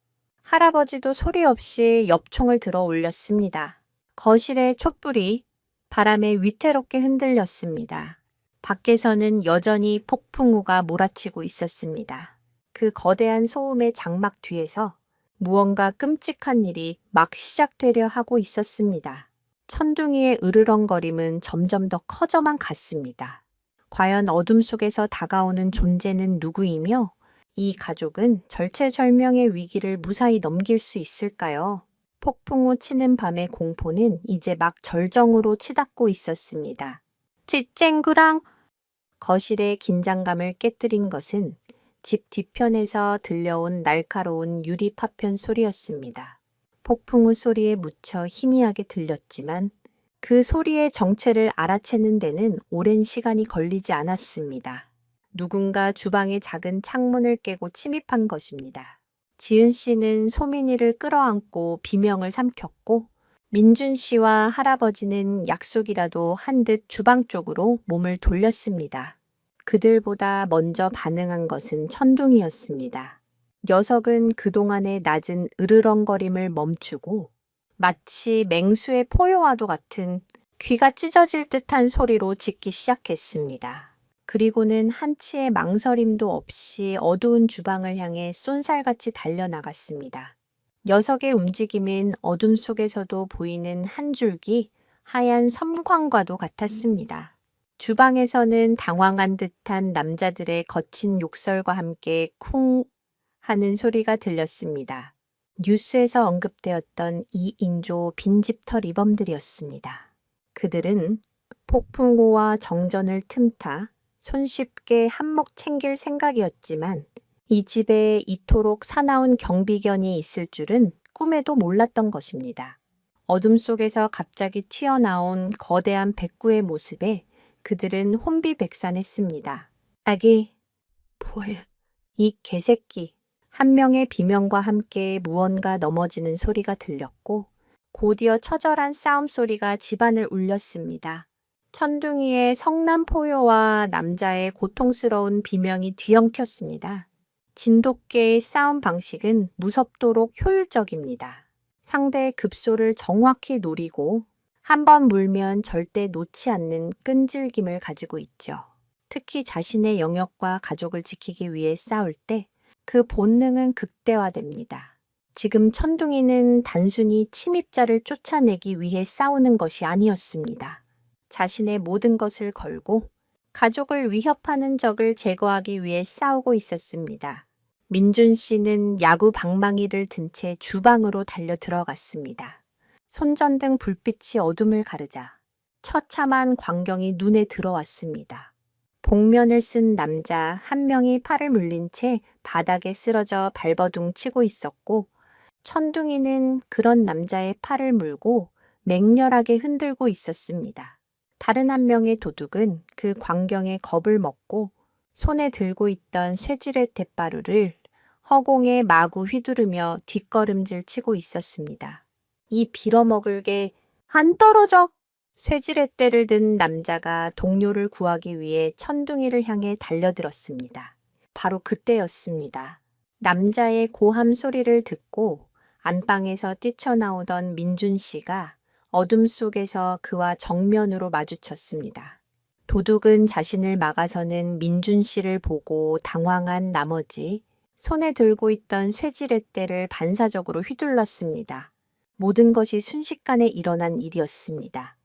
[SPEAKER 1] 할아버지도 소리 없이 엽총을 들어 올렸습니다. 거실의 촛불이 바람에 위태롭게 흔들렸습니다. 밖에서는 여전히 폭풍우가 몰아치고 있었습니다. 그 거대한 소음의 장막 뒤에서 무언가 끔찍한 일이 막 시작되려 하고 있었습니다. 천둥이의 으르렁거림은 점점 더 커져만 갔습니다. 과연 어둠 속에서 다가오는 존재는 누구이며 이 가족은 절체절명의 위기를 무사히 넘길 수 있을까요? 폭풍우 치는 밤의 공포는 이제 막 절정으로 치닫고 있었습니다. 찌쨍그랑! 거실의 긴장감을 깨뜨린 것은 집 뒤편에서 들려온 날카로운 유리 파편 소리였습니다. 폭풍우 소리에 묻혀 희미하게 들렸지만 그 소리의 정체를 알아채는 데는 오랜 시간이 걸리지 않았습니다. 누군가 주방의 작은 창문을 깨고 침입한 것입니다. 지은 씨는 소민이를 끌어안고 비명을 삼켰고 민준 씨와 할아버지는 약속이라도 한 듯 주방 쪽으로 몸을 돌렸습니다. 그들보다 먼저 반응한 것은 천둥이었습니다. 녀석은 그동안의 낮은 으르렁거림을 멈추고 마치 맹수의 포효와도 같은 귀가 찢어질 듯한 소리로 짖기 시작했습니다. 그리고는 한치의 망설임도 없이 어두운 주방을 향해 쏜살같이 달려나갔습니다. 녀석의 움직임은 어둠 속에서도 보이는 한 줄기 하얀 섬광과도 같았습니다. 주방에서는 당황한 듯한 남자들의 거친 욕설과 함께 쿵 하는 소리가 들렸습니다. 뉴스에서 언급되었던 2인조 빈집터 리범들이었습니다. 그들은 폭풍우와 정전을 틈타 손쉽게 한몫 챙길 생각이었지만 이 집에 이토록 사나운 경비견이 있을 줄은 꿈에도 몰랐던 것입니다. 어둠 속에서 갑자기 튀어나온 거대한 백구의 모습에 그들은 혼비백산했습니다. 아기, 뭐야? 이 개새끼. 한 명의 비명과 함께 무언가 넘어지는 소리가 들렸고 곧이어 처절한 싸움 소리가 집안을 울렸습니다. 천둥이의 성남포효와 남자의 고통스러운 비명이 뒤엉켰습니다. 진돗개의 싸움 방식은 무섭도록 효율적입니다. 상대의 급소를 정확히 노리고 한 번 물면 절대 놓지 않는 끈질김을 가지고 있죠. 특히 자신의 영역과 가족을 지키기 위해 싸울 때 그 본능은 극대화됩니다. 지금 천둥이는 단순히 침입자를 쫓아내기 위해 싸우는 것이 아니었습니다. 자신의 모든 것을 걸고 가족을 위협하는 적을 제거하기 위해 싸우고 있었습니다. 민준 씨는 야구 방망이를 든 채 주방으로 달려 들어갔습니다. 손전등 불빛이 어둠을 가르자 처참한 광경이 눈에 들어왔습니다. 복면을 쓴 남자 한 명이 팔을 물린 채 바닥에 쓰러져 발버둥 치고 있었고 천둥이는 그런 남자의 팔을 물고 맹렬하게 흔들고 있었습니다. 다른 한 명의 도둑은 그 광경에 겁을 먹고 손에 들고 있던 쇠지렛 대바루를 허공에 마구 휘두르며 뒷걸음질 치고 있었습니다. 이 빌어먹을 게 안 떨어져! 쇠지렛대를 든 남자가 동료를 구하기 위해 천둥이를 향해 달려들었습니다. 바로 그때였습니다. 남자의 고함 소리를 듣고 안방에서 뛰쳐나오던 민준 씨가 어둠 속에서 그와 정면으로 마주쳤습니다. 도둑은 자신을 막아서는 민준 씨를 보고 당황한 나머지 손에 들고 있던 쇠지렛대를 반사적으로 휘둘렀습니다. 모든 것이 순식간에 일어난 일이었습니다.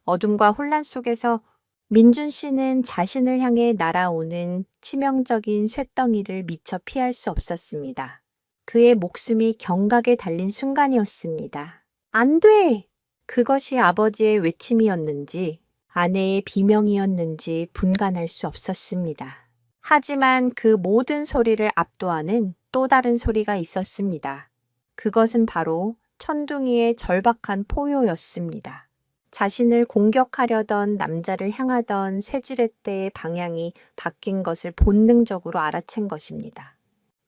[SPEAKER 1] 어둠과 혼란 속에서 민준 씨는 자신을 향해 날아오는 치명적인 쇳덩이를 미처 피할 수 없었습니다. 그의 목숨이 경각에 달린 순간이었습니다. 안 돼! 그것이 아버지의 외침이었는지 아내의 비명이었는지 분간할 수 없었습니다. 하지만 그 모든 소리를 압도하는 또 다른 소리가 있었습니다. 그것은 바로 천둥이의 절박한 포효였습니다. 자신을 공격하려던 남자를 향하던 쇠지렛대의 방향이 바뀐 것을 본능적으로 알아챈 것입니다.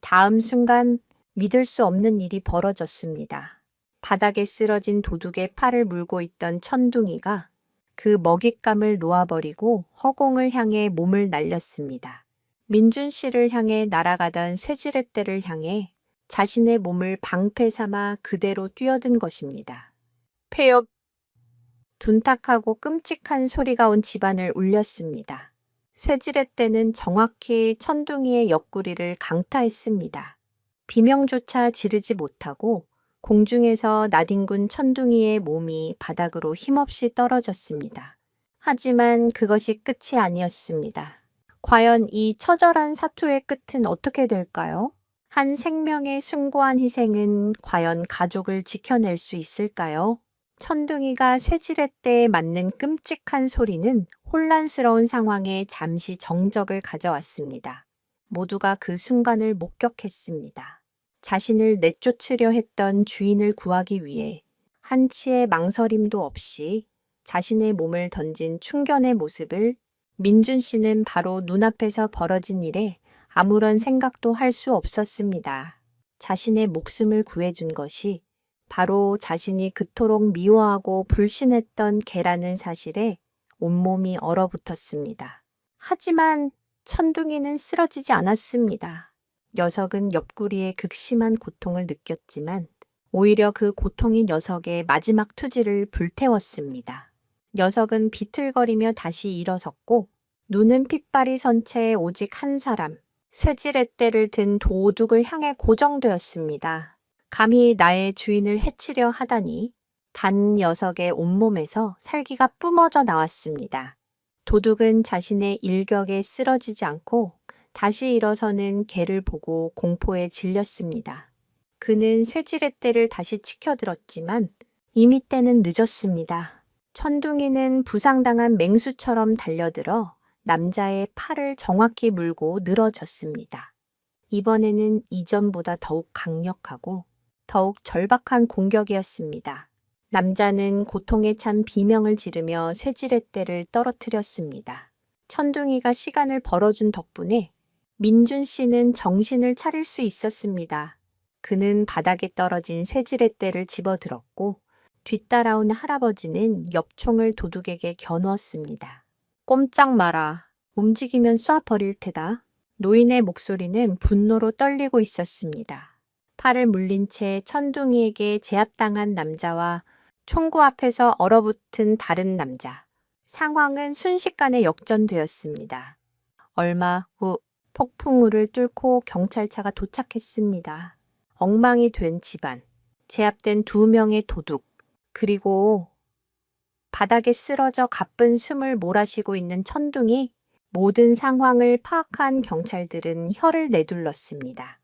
[SPEAKER 1] 다음 순간 믿을 수 없는 일이 벌어졌습니다. 바닥에 쓰러진 도둑의 팔을 물고 있던 천둥이가 그 먹잇감을 놓아버리고 허공을 향해 몸을 날렸습니다. 민준 씨를 향해 날아가던 쇠지렛대를 향해 자신의 몸을 방패 삼아 그대로 뛰어든 것입니다. 폐역! 둔탁하고 끔찍한 소리가 온 집안을 울렸습니다. 쇠지렛대는 정확히 천둥이의 옆구리를 강타했습니다. 비명조차 지르지 못하고 공중에서 나뒹군 천둥이의 몸이 바닥으로 힘없이 떨어졌습니다. 하지만 그것이 끝이 아니었습니다. 과연 이 처절한 사투의 끝은 어떻게 될까요? 한 생명의 숭고한 희생은 과연 가족을 지켜낼 수 있을까요? 천둥이가 쇠지렛대에 맞는 끔찍한 소리는 혼란스러운 상황에 잠시 정적을 가져왔습니다. 모두가 그 순간을 목격했습니다. 자신을 내쫓으려 했던 주인을 구하기 위해 한치의 망설임도 없이 자신의 몸을 던진 충견의 모습을 민준 씨는 바로 눈앞에서 벌어진 일에 아무런 생각도 할 수 없었습니다. 자신의 목숨을 구해준 것이 바로 자신이 그토록 미워하고 불신했던 개라는 사실에 온몸이 얼어붙었습니다. 하지만 천둥이는 쓰러지지 않았습니다. 녀석은 옆구리에 극심한 고통을 느꼈지만 오히려 그 고통이 녀석의 마지막 투지를 불태웠습니다. 녀석은 비틀거리며 다시 일어섰고 눈은 핏발이 선 채 오직 한 사람, 쇠지렛대를 든 도둑을 향해 고정되었습니다. 감히 나의 주인을 해치려 하다니 단 녀석의 온몸에서 살기가 뿜어져 나왔습니다. 도둑은 자신의 일격에 쓰러지지 않고 다시 일어서는 개를 보고 공포에 질렸습니다. 그는 쇠지렛대를 다시 치켜들었지만 이미 때는 늦었습니다. 천둥이는 부상당한 맹수처럼 달려들어 남자의 팔을 정확히 물고 늘어졌습니다. 이번에는 이전보다 더욱 강력하고 더욱 절박한 공격이었습니다. 남자는 고통에 찬 비명을 지르며 쇠지렛대를 떨어뜨렸습니다. 천둥이가 시간을 벌어준 덕분에 민준 씨는 정신을 차릴 수 있었습니다. 그는 바닥에 떨어진 쇠지렛대를 집어들었고 뒤따라온 할아버지는 엽총을 도둑에게 겨누었습니다. 꼼짝 마라. 움직이면 쏴버릴 테다. 노인의 목소리는 분노로 떨리고 있었습니다. 팔을 물린 채 천둥이에게 제압당한 남자와 총구 앞에서 얼어붙은 다른 남자. 상황은 순식간에 역전되었습니다. 얼마 후 폭풍우를 뚫고 경찰차가 도착했습니다. 엉망이 된 집안, 제압된 2명의 도둑, 그리고 바닥에 쓰러져 가쁜 숨을 몰아쉬고 있는 천둥이, 모든 상황을 파악한 경찰들은 혀를 내둘렀습니다.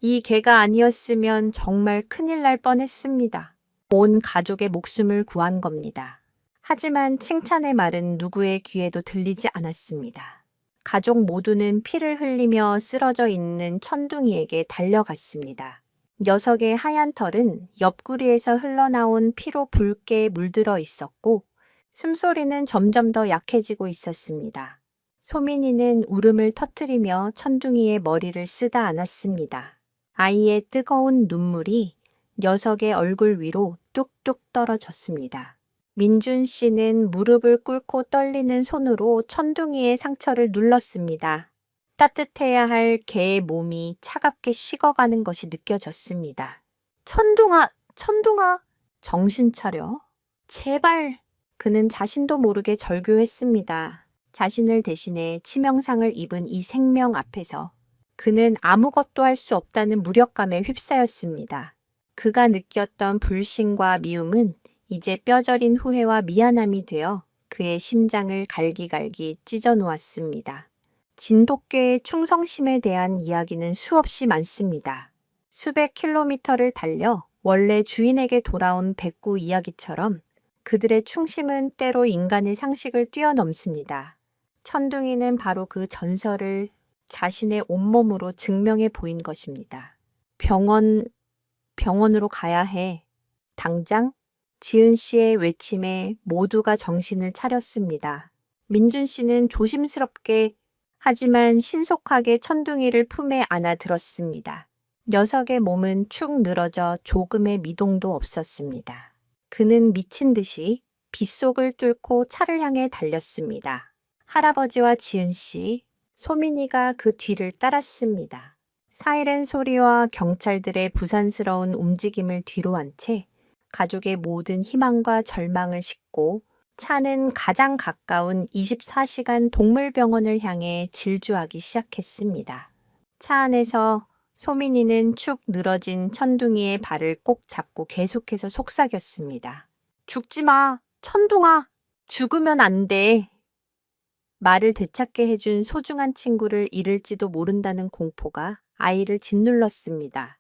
[SPEAKER 1] 이 개가 아니었으면 정말 큰일 날 뻔했습니다. 온 가족의 목숨을 구한 겁니다. 하지만 칭찬의 말은 누구의 귀에도 들리지 않았습니다. 가족 모두는 피를 흘리며 쓰러져 있는 천둥이에게 달려갔습니다. 녀석의 하얀 털은 옆구리에서 흘러나온 피로 붉게 물들어 있었고 숨소리는 점점 더 약해지고 있었습니다. 소민이는 울음을 터뜨리며 천둥이의 머리를 쓰다 안았습니다. 아이의 뜨거운 눈물이 녀석의 얼굴 위로 뚝뚝 떨어졌습니다. 민준 씨는 무릎을 꿇고 떨리는 손으로 천둥이의 상처를 눌렀습니다. 따뜻해야 할 개의 몸이 차갑게 식어가는 것이 느껴졌습니다. 천둥아, 천둥아, 정신 차려. 제발. 그는 자신도 모르게 절규했습니다. 자신을 대신해 치명상을 입은 이 생명 앞에서 그는 아무것도 할 수 없다는 무력감에 휩싸였습니다. 그가 느꼈던 불신과 미움은 이제 뼈저린 후회와 미안함이 되어 그의 심장을 갈기갈기 찢어 놓았습니다. 진돗개의 충성심에 대한 이야기는 수없이 많습니다. 수백 킬로미터를 달려 원래 주인에게 돌아온 백구 이야기처럼 그들의 충심은 때로 인간의 상식을 뛰어넘습니다. 천둥이는 바로 그 전설을 자신의 온몸으로 증명해 보인 것입니다. 병원으로 가야 해. 당장? 지은 씨의 외침에 모두가 정신을 차렸습니다. 민준 씨는 조심스럽게 하지만 신속하게 천둥이를 품에 안아 들었습니다. 녀석의 몸은 축 늘어져 조금의 미동도 없었습니다. 그는 미친 듯이 빗속을 뚫고 차를 향해 달렸습니다. 할아버지와 지은 씨, 소민이가 그 뒤를 따랐습니다. 사이렌 소리와 경찰들의 부산스러운 움직임을 뒤로 한 채 가족의 모든 희망과 절망을 싣고 차는 가장 가까운 24시간 동물병원을 향해 질주하기 시작했습니다. 차 안에서 소민이는 축 늘어진 천둥이의 발을 꼭 잡고 계속해서 속삭였습니다. 죽지 마, 천둥아. 죽으면 안 돼. 말을 되찾게 해준 소중한 친구를 잃을지도 모른다는 공포가 아이를 짓눌렀습니다.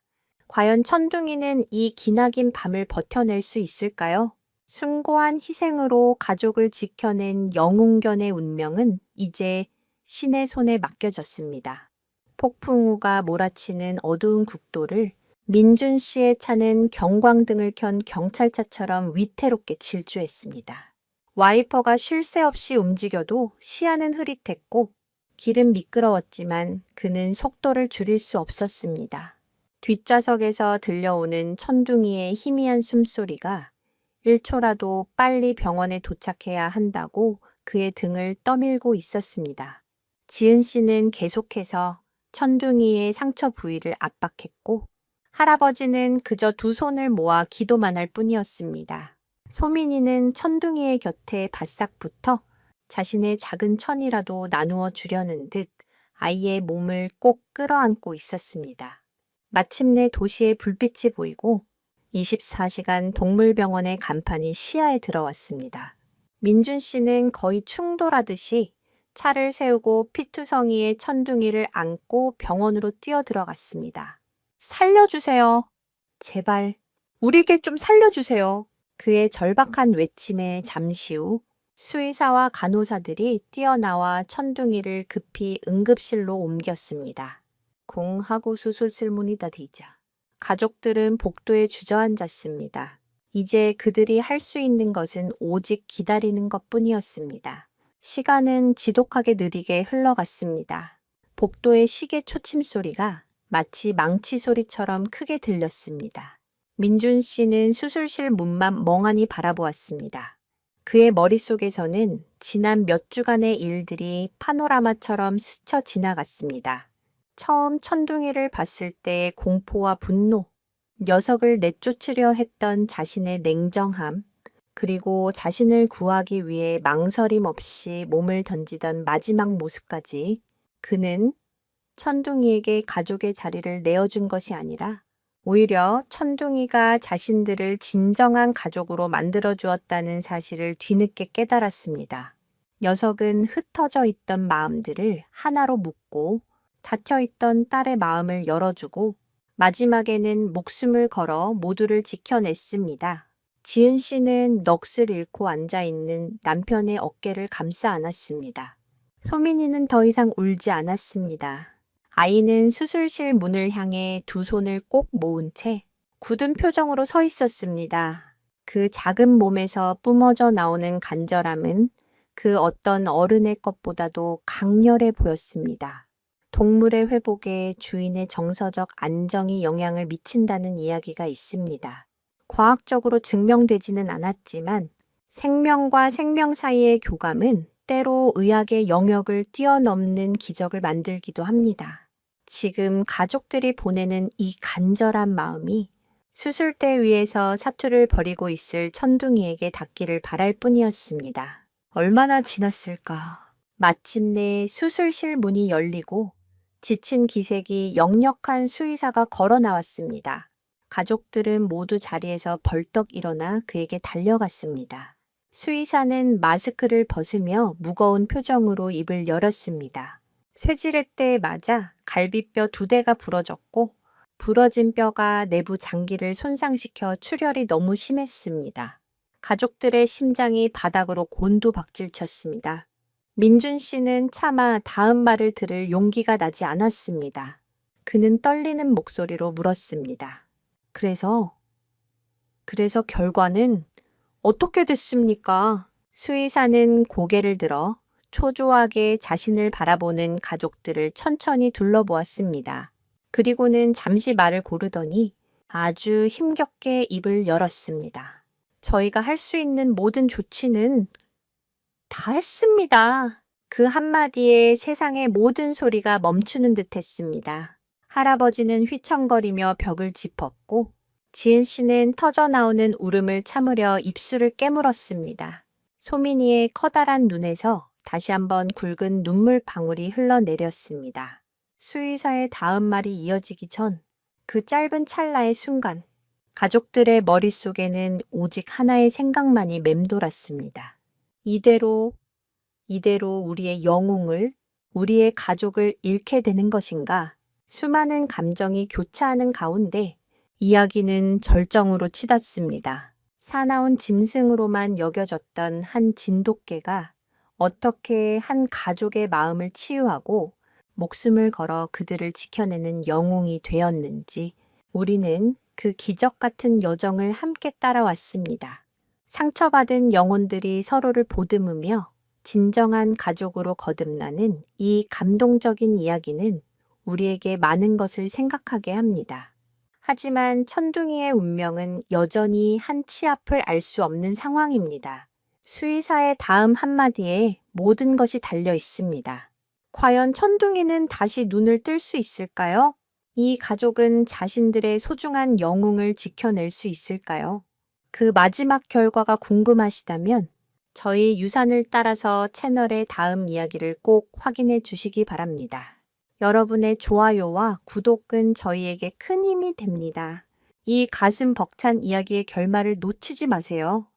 [SPEAKER 1] 과연 천둥이는 이 기나긴 밤을 버텨낼 수 있을까요? 숭고한 희생으로 가족을 지켜낸 영웅견의 운명은 이제 신의 손에 맡겨졌습니다. 폭풍우가 몰아치는 어두운 국도를 민준 씨의 차는 경광등을 켠 경찰차처럼 위태롭게 질주했습니다. 와이퍼가 쉴 새 없이 움직여도 시야는 흐릿했고 길은 미끄러웠지만 그는 속도를 줄일 수 없었습니다. 뒷좌석에서 들려오는 천둥이의 희미한 숨소리가 1초라도 빨리 병원에 도착해야 한다고 그의 등을 떠밀고 있었습니다. 지은 씨는 계속해서 천둥이의 상처 부위를 압박했고 할아버지는 그저 두 손을 모아 기도만 할 뿐이었습니다. 소민이는 천둥이의 곁에 바싹 붙어 자신의 작은 천이라도 나누어 주려는 듯 아이의 몸을 꼭 끌어안고 있었습니다. 마침내 도시의 불빛이 보이고 24시간 동물병원의 간판이 시야에 들어왔습니다. 민준 씨는 거의 충돌하듯이 차를 세우고 피투성이의 천둥이를 안고 병원으로 뛰어들어갔습니다. 살려주세요. 제발 우리에게 좀 살려주세요. 그의 절박한 외침에 잠시 후 수의사와 간호사들이 뛰어나와 천둥이를 급히 응급실로 옮겼습니다. 쿵 하고 수술실 문이 닫히자 가족들은 복도에 주저앉았습니다. 이제 그들이 할 수 있는 것은 오직 기다리는 것뿐이었습니다. 시간은 지독하게 느리게 흘러갔습니다. 복도의 시계 초침 소리가 마치 망치 소리처럼 크게 들렸습니다. 민준 씨는 수술실 문만 멍하니 바라보았습니다. 그의 머릿속에서는 지난 몇 주간의 일들이 파노라마처럼 스쳐 지나갔습니다. 처음 천둥이를 봤을 때의 공포와 분노, 녀석을 내쫓으려 했던 자신의 냉정함, 그리고 자신을 구하기 위해 망설임 없이 몸을 던지던 마지막 모습까지 그는 천둥이에게 가족의 자리를 내어준 것이 아니라 오히려 천둥이가 자신들을 진정한 가족으로 만들어 주었다는 사실을 뒤늦게 깨달았습니다. 녀석은 흩어져 있던 마음들을 하나로 묶고 닫혀있던 딸의 마음을 열어주고 마지막에는 목숨을 걸어 모두를 지켜냈습니다. 지은 씨는 넋을 잃고 앉아있는 남편의 어깨를 감싸 안았습니다. 소민이는 더 이상 울지 않았습니다. 아이는 수술실 문을 향해 두 손을 꼭 모은 채 굳은 표정으로 서 있었습니다. 그 작은 몸에서 뿜어져 나오는 간절함은 그 어떤 어른의 것보다도 강렬해 보였습니다. 동물의 회복에 주인의 정서적 안정이 영향을 미친다는 이야기가 있습니다. 과학적으로 증명되지는 않았지만 생명과 생명 사이의 교감은 때로 의학의 영역을 뛰어넘는 기적을 만들기도 합니다. 지금 가족들이 보내는 이 간절한 마음이 수술대 위에서 사투를 벌이고 있을 천둥이에게 닿기를 바랄 뿐이었습니다. 얼마나 지났을까. 마침내 수술실 문이 열리고 지친 기색이 역력한 수의사가 걸어 나왔습니다. 가족들은 모두 자리에서 벌떡 일어나 그에게 달려갔습니다. 수의사는 마스크를 벗으며 무거운 표정으로 입을 열었습니다. 쇠지렛대에 맞아 갈비뼈 2대가 부러졌고 부러진 뼈가 내부 장기를 손상시켜 출혈이 너무 심했습니다. 가족들의 심장이 바닥으로 곤두박질쳤습니다. 민준 씨는 차마 다음 말을 들을 용기가 나지 않았습니다. 그는 떨리는 목소리로 물었습니다. 그래서 결과는 어떻게 됐습니까? 수의사는 고개를 들어 초조하게 자신을 바라보는 가족들을 천천히 둘러보았습니다. 그리고는 잠시 말을 고르더니 아주 힘겹게 입을 열었습니다. 저희가 할 수 있는 모든 조치는 다 했습니다. 그 한마디에 세상의 모든 소리가 멈추는 듯 했습니다. 할아버지는 휘청거리며 벽을 짚었고 지은 씨는 터져나오는 울음을 참으려 입술을 깨물었습니다. 소민이의 커다란 눈에서 다시 한번 굵은 눈물 방울이 흘러내렸습니다. 수의사의 다음 말이 이어지기 전 그 짧은 찰나의 순간 가족들의 머릿속에는 오직 하나의 생각만이 맴돌았습니다. 이대로 우리의 영웅을, 우리의 가족을 잃게 되는 것인가? 수많은 감정이 교차하는 가운데 이야기는 절정으로 치닫습니다. 사나운 짐승으로만 여겨졌던 한 진돗개가 어떻게 한 가족의 마음을 치유하고 목숨을 걸어 그들을 지켜내는 영웅이 되었는지 우리는 그 기적 같은 여정을 함께 따라왔습니다. 상처받은 영혼들이 서로를 보듬으며 진정한 가족으로 거듭나는 이 감동적인 이야기는 우리에게 많은 것을 생각하게 합니다. 하지만 천둥이의 운명은 여전히 한 치 앞을 알 수 없는 상황입니다. 수의사의 다음 한마디에 모든 것이 달려 있습니다. 과연 천둥이는 다시 눈을 뜰 수 있을까요? 이 가족은 자신들의 소중한 영웅을 지켜낼 수 있을까요? 그 마지막 결과가 궁금하시다면 저희 유산을 따라서 채널의 다음 이야기를 꼭 확인해 주시기 바랍니다. 여러분의 좋아요와 구독은 저희에게 큰 힘이 됩니다. 이 가슴 벅찬 이야기의 결말을 놓치지 마세요.